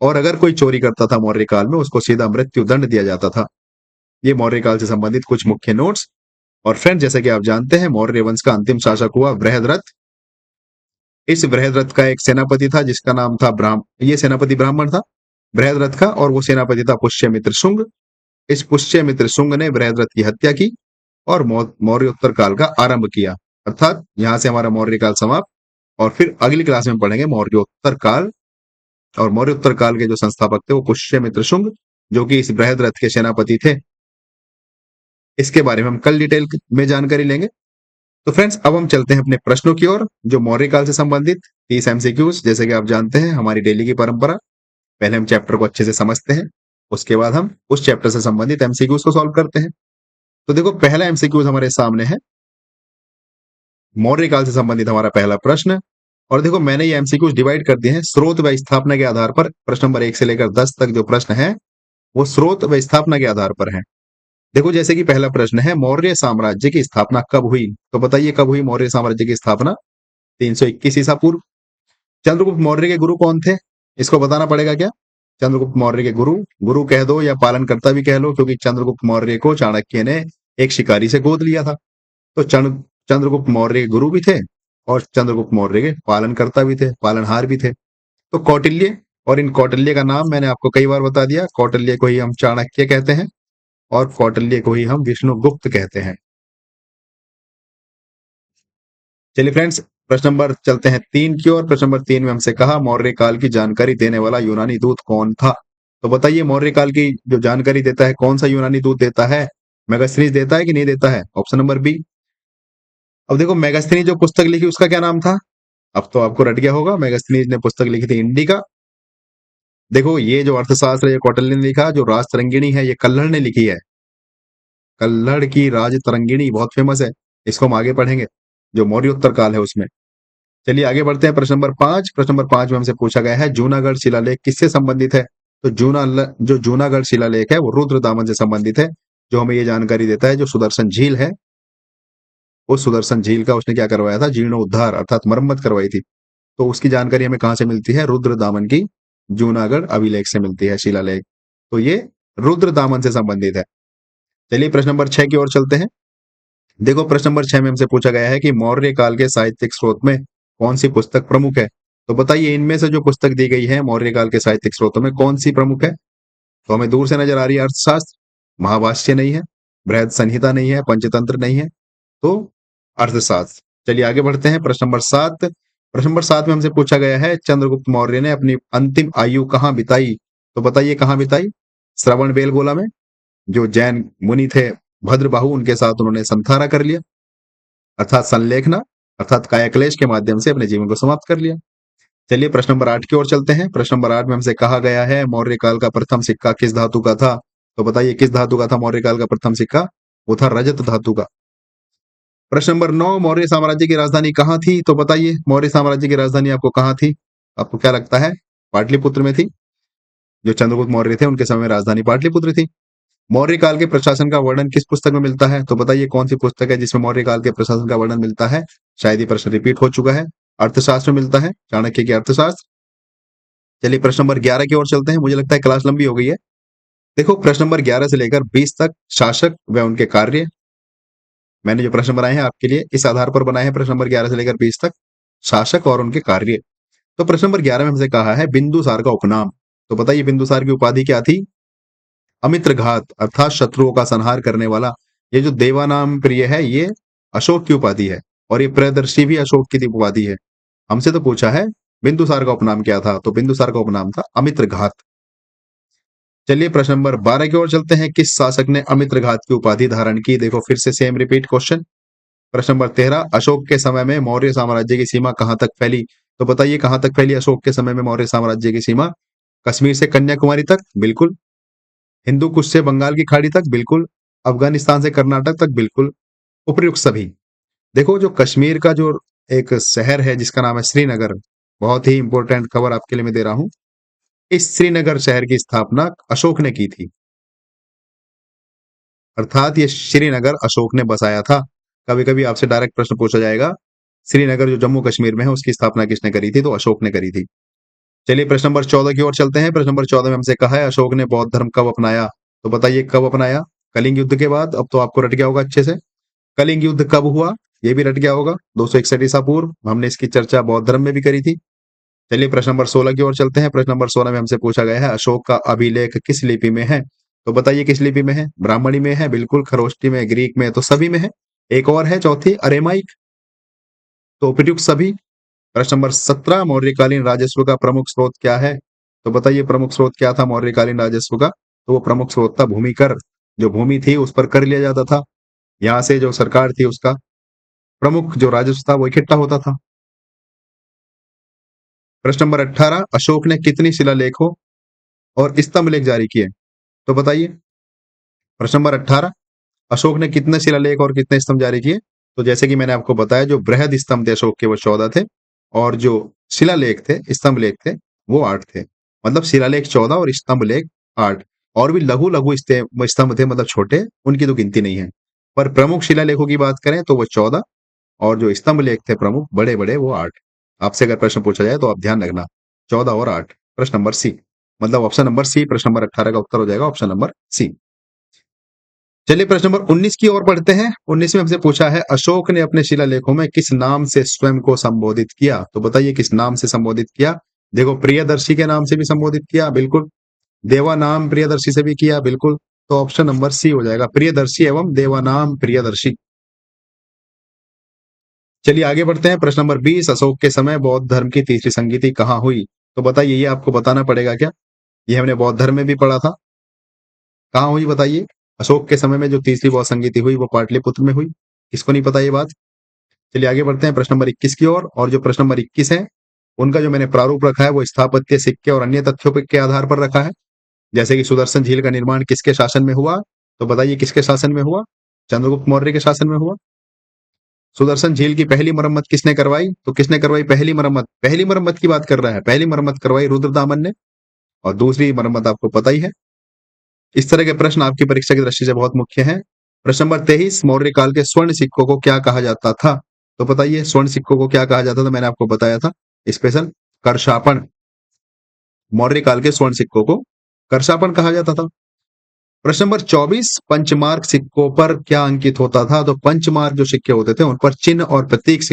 और अगर कोई चोरी करता था मौर्य काल में उसको सीधा मृत्यु दंड दिया जाता था। ये मौर्य काल से संबंधित कुछ मुख्य नोट्स। और फ्रेंड जैसे कि आप जानते हैं मौर्य वंश का अंतिम शासक हुआ बृहद्रथ। इस बृहद्रथ का एक सेनापति था जिसका नाम था ये सेनापति ब्राह्मण था बृहद्रथ का, और वो सेनापति था पुष्यमित्र शुंग। इस पुष्यमित्र शुंग ने बृहद्रथ की हत्या की और मौर्योत्तर काल का आरंभ किया। अर्थात यहां से हमारा मौर्य काल समाप्त। और फिर अगली क्लास में पढ़ेंगे मौर्योत्तर काल। और मौर्योत्तर काल के जो संस्थापक थे वो पुष्यमित्र शुंग, जो कि इस बृहद्रथ के सेनापति थे। इसके बारे में हम कल डिटेल में जानकारी लेंगे। तो फ्रेंड्स अब हम चलते हैं अपने प्रश्नों की ओर, जो मौर्य काल से संबंधित 30 एमसीक्यूज। जैसे कि आप जानते हैं हमारी डेली की परंपरा, पहले हम चैप्टर को अच्छे से समझते हैं, उसके बाद हम उस चैप्टर से संबंधित एमसीक्यूज को सॉल्व करते हैं। तो देखो पहला एमसीक्यूज हमारे सामने है, मौर्य काल से संबंधित हमारा पहला प्रश्न। और देखो मैंने ये एमसीक्यूज डिवाइड कर दिए हैं स्रोत व स्थापना के आधार पर। प्रश्न नंबर 1 से लेकर 10 तक जो प्रश्न है वो स्रोत व स्थापना के आधार पर है। देखो जैसे कि पहला प्रश्न है, मौर्य साम्राज्य की स्थापना कब हुई? तो बताइए कब हुई मौर्य साम्राज्य की स्थापना? 321 ईसा पूर्व। चंद्रगुप्त मौर्य के गुरु कौन थे? इसको बताना पड़ेगा क्या? चंद्रगुप्त मौर्य के गुरु, गुरु कह दो या पालनकर्ता भी कह लो, क्योंकि चंद्रगुप्त मौर्य को चाणक्य ने एक शिकारी से गोद लिया था। तो चंद्रगुप्त मौर्य के गुरु भी थे और चंद्रगुप्त मौर्य के पालनकर्ता भी थे, पालनहार भी थे। तो कौटिल्य, और इन कौटिल्य का नाम मैंने आपको कई बार बता दिया। कौटिल्य को ही हम चाणक्य कहते हैं और कौटिल्य को ही हम विष्णुगुप्त कहते हैं। चलिए फ्रेंड्स प्रश्न नंबर चलते हैं 3 की ओर। प्रश्न नंबर 3 में हमसे कहा मौर्य काल की जानकारी देने वाला यूनानी दूत कौन था? तो बताइए मौर्य काल की जो जानकारी देता है कौन सा यूनानी दूत देता है? मेगास्थनीज देता है कि नहीं देता है? Option number B. अब देखो मेगास्थनीज जो पुस्तक लिखी उसका क्या नाम था? अब तो आपको रट गया होगा, मेगास्थनीज ने पुस्तक लिखी थी इंडिका। देखो ये जो अर्थशास्त्र ये कौटिल्य ने लिखा, जो राज तरंगिणी है ये कल्हड़ ने लिखी है। कल्हड़ की राज तरंगिणी बहुत फेमस है, इसको हम आगे पढ़ेंगे जो मौर्योत्तर काल है उसमें। चलिए आगे बढ़ते हैं। प्रश्न नंबर 5। प्रश्न नंबर 5 में हमसे पूछा गया है जूनागढ़ शिलालेख किससे संबंधित है? तो जो जूनागढ़ शिलालेख है वो रुद्र दामन से संबंधित है। जो हमें ये जानकारी देता है जो सुदर्शन झील है, उस सुदर्शन झील का उसने क्या करवाया था? जीर्णोद्धार अर्थात मरम्मत करवाई थी। तो उसकी जानकारी हमें कहां से मिलती है? रुद्र दामन की जूनागढ़ अभिलेख से मिलती है, शिलालेख। तो ये रुद्र दामन से संबंधित है। चलिए प्रश्न नंबर 6 की ओर चलते हैं। देखो प्रश्न नंबर 6 में हमसे पूछा गया है कि मौर्य काल के साहित्यिक स्रोत में कौन सी पुस्तक प्रमुख है? तो बताइए इनमें से जो पुस्तक दी गई है मौर्य काल के साहित्यिक स्रोतों में कौन सी प्रमुख है? तो हमें दूर से नजर आ रही है अर्थशास्त्र, महाभाष्य नहीं है, बृहद संहिता नहीं है, पंचतंत्र नहीं है, तो अर्थशास्त्र। चलिए आगे बढ़ते हैं। प्रश्न नंबर 7। प्रश्न नंबर 7 में हमसे पूछा गया है चंद्रगुप्त मौर्य ने अपनी अंतिम आयु कहाँ बिताई? तो बताइए कहाँ बिताई? श्रवण बेलगोला में। जो जैन मुनि थे भद्रबाहु, उनके साथ उन्होंने संथारा कर लिया, अर्थात संलेखना, अर्थात कायाक्लेश के माध्यम से अपने जीवन को समाप्त कर लिया। चलिए प्रश्न नंबर 8 की ओर चलते हैं। प्रश्न नंबर 8 में हमसे कहा गया है मौर्य काल का प्रथम सिक्का किस धातु का था? तो बताइए किस धातु का था मौर्य काल का प्रथम सिक्का? वो था रजत धातु का। प्रश्न नंबर 9, मौर्य साम्राज्य की राजधानी कहाँ थी? तो बताइए मौर्य साम्राज्य की राजधानी आपको कहाँ थी? आपको क्या लगता है? पाटलिपुत्र में थी। जो चंद्रगुप्त मौर्य थे उनके समय में राजधानी पाटलिपुत्र थी। मौर्य काल के प्रशासन का वर्णन किस पुस्तक में मिलता है? तो बताइए कौन सी पुस्तक है जिसमें मौर्य काल के प्रशासन का वर्णन मिलता है? शायद ये प्रश्न रिपीट हो चुका है। अर्थशास्त्र में मिलता है, चाणक्य की अर्थशास्त्र। चलिए प्रश्न नंबर 11 की ओर चलते हैं। मुझे लगता है क्लास लंबी हो गई है। देखो प्रश्न नंबर 11 से लेकर 20 तक शासक व उनके कार्य, मैंने जो प्रश्न बनाए हैं आपके लिए इस आधार पर बनाए हैं। प्रश्न नंबर 11 से लेकर 20 तक शासक और उनके कार्य। तो प्रश्न नंबर 11 में हमसे कहा है बिंदुसार का उपनाम। तो बताइए बिंदुसार की उपाधि क्या थी? अमित्रघात अर्थात शत्रुओं का संहार करने वाला। ये जो देवानाम प्रिय है ये अशोक की उपाधि है, और ये प्रियदर्शी भी अशोक की उपाधि है। हमसे तो पूछा है बिंदुसार का उपनाम क्या था? तो बिंदुसार का उपनाम था अमित्रघात। चलिए प्रश्न नंबर 12 की ओर चलते हैं। किस शासक ने अमित्रघात की उपाधि धारण की? देखो फिर से सेम रिपीट क्वेश्चन। प्रश्न नंबर 13, अशोक के समय में मौर्य साम्राज्य की सीमा कहां तक फैली? तो बताइए कहां तक फैली अशोक के समय में मौर्य साम्राज्य की सीमा? कश्मीर से कन्याकुमारी तक? बिल्कुल। हिंदू कुश से बंगाल की खाड़ी तक? बिल्कुल। अफगानिस्तान से कर्नाटक तक? बिल्कुल। उपर्युक्त सभी। देखो जो कश्मीर का जो एक शहर है जिसका नाम है श्रीनगर, बहुत ही इंपॉर्टेंट खबर आपके लिए मैं दे रहा हूं। इस श्रीनगर शहर की स्थापना अशोक ने की थी, अर्थात ये श्रीनगर अशोक ने बसाया था। कभी कभी आपसे डायरेक्ट प्रश्न पूछा जाएगा, श्रीनगर जो जम्मू कश्मीर में है उसकी स्थापना किसने करी थी, तो अशोक ने करी थी। चलिए प्रश्न नंबर 14 की ओर चलते हैं। प्रश्न नंबर 14 में हमसे कहा है अशोक ने बौद्ध धर्म कब अपनाया, तो बताइए कब अपनाया। कलिंग युद्ध के बाद। अब तो आपको रट गया होगा अच्छे से। कलिंग युद्ध कब हुआ, ये भी रट गया होगा। 261 ईसा पूर्व। हमने इसकी चर्चा बौद्ध धर्म में भी करी थी। चलिए प्रश्न नंबर 16 की ओर चलते हैं। प्रश्न नंबर 16 में हमसे पूछा गया है अशोक का अभिलेख किस लिपि में है, तो बताइए किस लिपि में है। ब्राह्मणी में है, बिल्कुल। खरोष्टी में, ग्रीक में, तो सभी में है। एक और है चौथी, अरेमाइक। तो उपयुक्त सभी। प्रश्न नंबर 17, मौर्यकालीन राजस्व का प्रमुख स्रोत क्या है, तो बताइए प्रमुख स्रोत क्या था मौर्यकालीन राजस्व का। तो वो प्रमुख स्रोत था भूमि कर। जो भूमि थी उस पर कर लिया जाता था। यहाँ से जो सरकार थी उसका प्रमुख जो राजस्व था वो इकट्ठा होता था। प्रश्न नंबर 18, अशोक ने कितनी शिलालेखों और स्तंभ लेख जारी किए, तो बताइए। प्रश्न नंबर 18, अशोक ने कितने शिलालेख और कितने स्तंभ जारी किए, तो जैसे कि मैंने आपको बताया जो बृहद स्तंभ थे अशोक के वो 14 थे, और जो शिलालेख थे, स्तंभ लेख थे, वो 8 थे। मतलब शिलालेख 14 और स्तंभ लेख 8। और भी लघु लघु स्तंभ थे, मतलब छोटे, उनकी तो गिनती नहीं है। पर प्रमुख शिलालेखों की बात करें तो वो 14, और जो स्तंभ लेख थे प्रमुख बड़े बड़े वो 8। आपसे अगर प्रश्न पूछा जाए तो आप ध्यान रखना, 14 और 8। प्रश्न नंबर सी, मतलब ऑप्शन नंबर सी, प्रश्न नंबर 18 का उत्तर हो जाएगा ऑप्शन नंबर सी। चलिए प्रश्न नंबर 19 की ओर पढ़ते हैं। 19 में हमसे पूछा है अशोक ने अपने शिलालेखों में किस नाम से स्वयं को संबोधित किया, तो बताइए किस नाम से संबोधित किया। देखो प्रियदर्शी के नाम से भी संबोधित किया, बिल्कुल। देवानाम प्रियदर्शी से भी किया, बिल्कुल। तो ऑप्शन नंबर सी हो जाएगा, प्रियदर्शी एवं देवानाम प्रियदर्शी। चलिए आगे बढ़ते हैं। प्रश्न नंबर 20, अशोक के समय बौद्ध धर्म की तीसरी संगीति कहाँ हुई, तो बताइए। ये आपको बताना पड़ेगा क्या, ये हमने बौद्ध धर्म में भी पढ़ा था। कहाँ हुई बताइए। अशोक के समय में जो तीसरी बौद्ध संगीति हुई वो पाटलिपुत्र में हुई। किसको नहीं पता ये बात। चलिए आगे बढ़ते हैं प्रश्न नंबर 21 की ओर। और जो प्रश्न नंबर 21 है उनका जो मैंने प्रारूप रखा है वो स्थापत्य, सिक्के और अन्य तथ्यों के आधार पर रखा है। जैसे कि सुदर्शन झील का निर्माण किसके शासन में हुआ, तो बताइए किसके शासन में हुआ। चंद्रगुप्त मौर्य के शासन में हुआ। सुदर्शन झील की पहली मरम्मत किसने करवाई, तो किसने करवाई पहली मरम्मत, पहली मरम्मत की बात कर रहा है, पहली मरम्मत करवाई रुद्रदामन ने। और दूसरी मरम्मत आपको पता ही है। इस तरह के प्रश्न आपकी परीक्षा की दृष्टि से बहुत मुख्य हैं। प्रश्न नंबर 23, मौर्य काल के स्वर्ण सिक्कों को क्या कहा जाता था, तो बताइए स्वर्ण सिक्कों को क्या कहा जाता था। मैंने आपको बताया था स्पेशल, करशापन। मौर्य काल के स्वर्ण सिक्कों को करशापन कहा जाता था। प्रश्न नंबर 24, पंचमार्क सिक्कों पर क्या अंकित होता था, तो पंचमार्क जो सिक्के होते थे उन पर चिन्ह और प्रतीक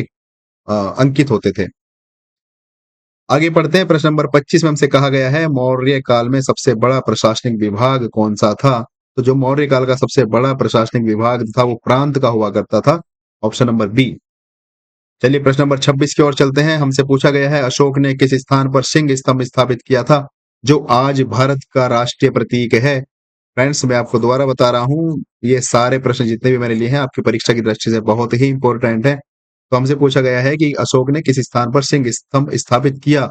अंकित होते थे। आगे पढ़ते हैं। प्रश्न नंबर 25 में हमसे कहा गया है मौर्य काल में सबसे बड़ा प्रशासनिक विभाग कौन सा था, तो जो मौर्य काल का सबसे बड़ा प्रशासनिक विभाग था वो प्रांत का हुआ करता था। Option number B. चलिए प्रश्न नंबर 26 की ओर चलते हैं। हमसे पूछा गया है अशोक ने किस स्थान पर सिंह स्तंभ स्थापित किया था, जो आज भारत का राष्ट्रीय प्रतीक है। फ्रेंड्स मैं आपको दोबारा बता रहा हूं, ये सारे प्रश्न जितने भी मैंने लिए हैं आपकी परीक्षा की दृष्टि से बहुत ही इंपॉर्टेंट है। तो हमसे पूछा गया है कि अशोक ने किस स्थान पर सिंह स्तंभ स्थापित किया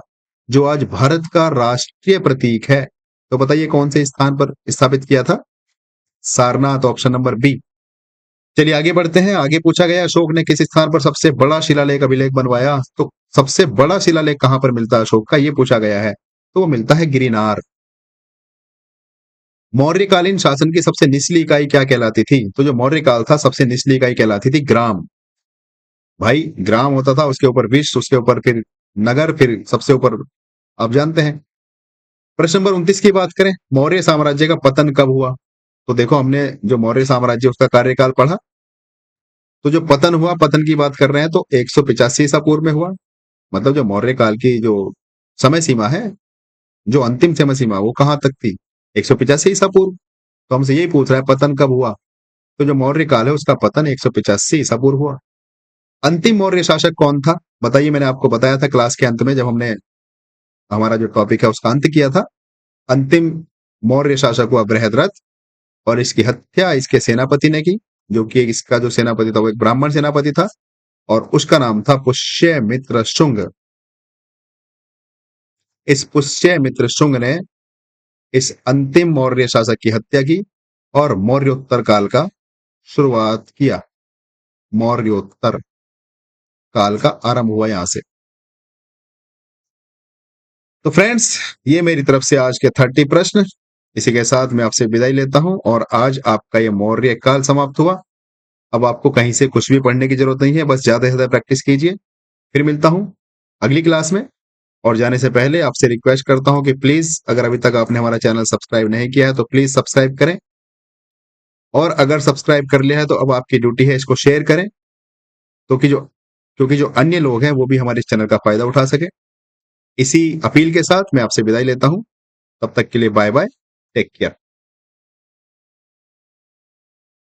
जो आज भारत का राष्ट्रीय प्रतीक है, तो बताइए कौन से स्थान पर स्थापित किया था। Sarnath, option number B. चलिए आगे बढ़ते हैं। आगे पूछा गया अशोक ने किस स्थान पर सबसे बड़ा शिलालेख अभिलेख बनवाया, तो सबसे बड़ा शिलालेख कहां पर मिलता है अशोक का, ये पूछा गया है। तो वो मिलता है गिरिनार। मौर्यकालीन शासन की सबसे निचली इकाई क्या कहलाती थी, तो जो मौर्य काल था सबसे निचली इकाई कहलाती थी ग्राम। भाई ग्राम होता था, उसके ऊपर विश्व, उसके ऊपर फिर नगर, फिर सबसे ऊपर आप जानते हैं। प्रश्न नंबर 29 की बात करें, मौर्य साम्राज्य का पतन कब हुआ, तो देखो हमने जो मौर्य साम्राज्य उसका कार्यकाल पढ़ा। तो जो पतन हुआ, पतन की बात कर रहे हैं तो 185 ईसा पूर्व में हुआ। मतलब जो मौर्य काल की जो समय सीमा है, जो अंतिम समय सीमा वो कहां तक थी, 185 ईसा पूर्व। तो हमसे यही पूछ रहा है पतन कब हुआ, तो जो मौर्य काल है उसका पतन 185 ईसा पूर्व हुआ। अंतिम मौर्य शासक कौन था, बताइए। मैंने आपको बताया था क्लास के अंत में जब हमने हमारा जो टॉपिक है उसका अंत किया था। अंतिम मौर्य शासक हुआ बृहद्रथ, और इसकी हत्या इसके सेनापति ने की, जो कि इसका जो सेनापति था वो एक ब्राह्मण सेनापति था, और उसका नाम था पुष्यमित्र शुंग। इस पुष्यमित्र शुंग ने इस अंतिम मौर्य शासक की हत्या की और मौर्योत्तर काल का शुरुआत किया। मौर्योत्तर काल का आरंभ हुआ यहां से। तो फ्रेंड्स, ये मेरी तरफ से आज के 30 प्रश्न। इसी के साथ मैं आपसे विदाई लेता हूं और आज आपका ये मौर्य काल समाप्त हुआ। अब आपको कहीं से कुछ भी पढ़ने की जरूरत नहीं है, बस ज्यादा से ज्यादा प्रैक्टिस कीजिए। फिर मिलता हूं अगली क्लास में। और जाने से पहले आपसे रिक्वेस्ट करता हूं कि प्लीज, अगर अभी तक आपने हमारा चैनल सब्सक्राइब नहीं किया है तो प्लीज सब्सक्राइब करें, और अगर सब्सक्राइब कर लिया है तो अब आपकी ड्यूटी है इसको शेयर करें, तो क्योंकि जो अन्य लोग हैं वो भी हमारे इस चैनल का फायदा उठा सके। इसी अपील के साथ मैं आपसे विदाई लेता हूं। तब तक के लिए बाय बाय, टेक केयर।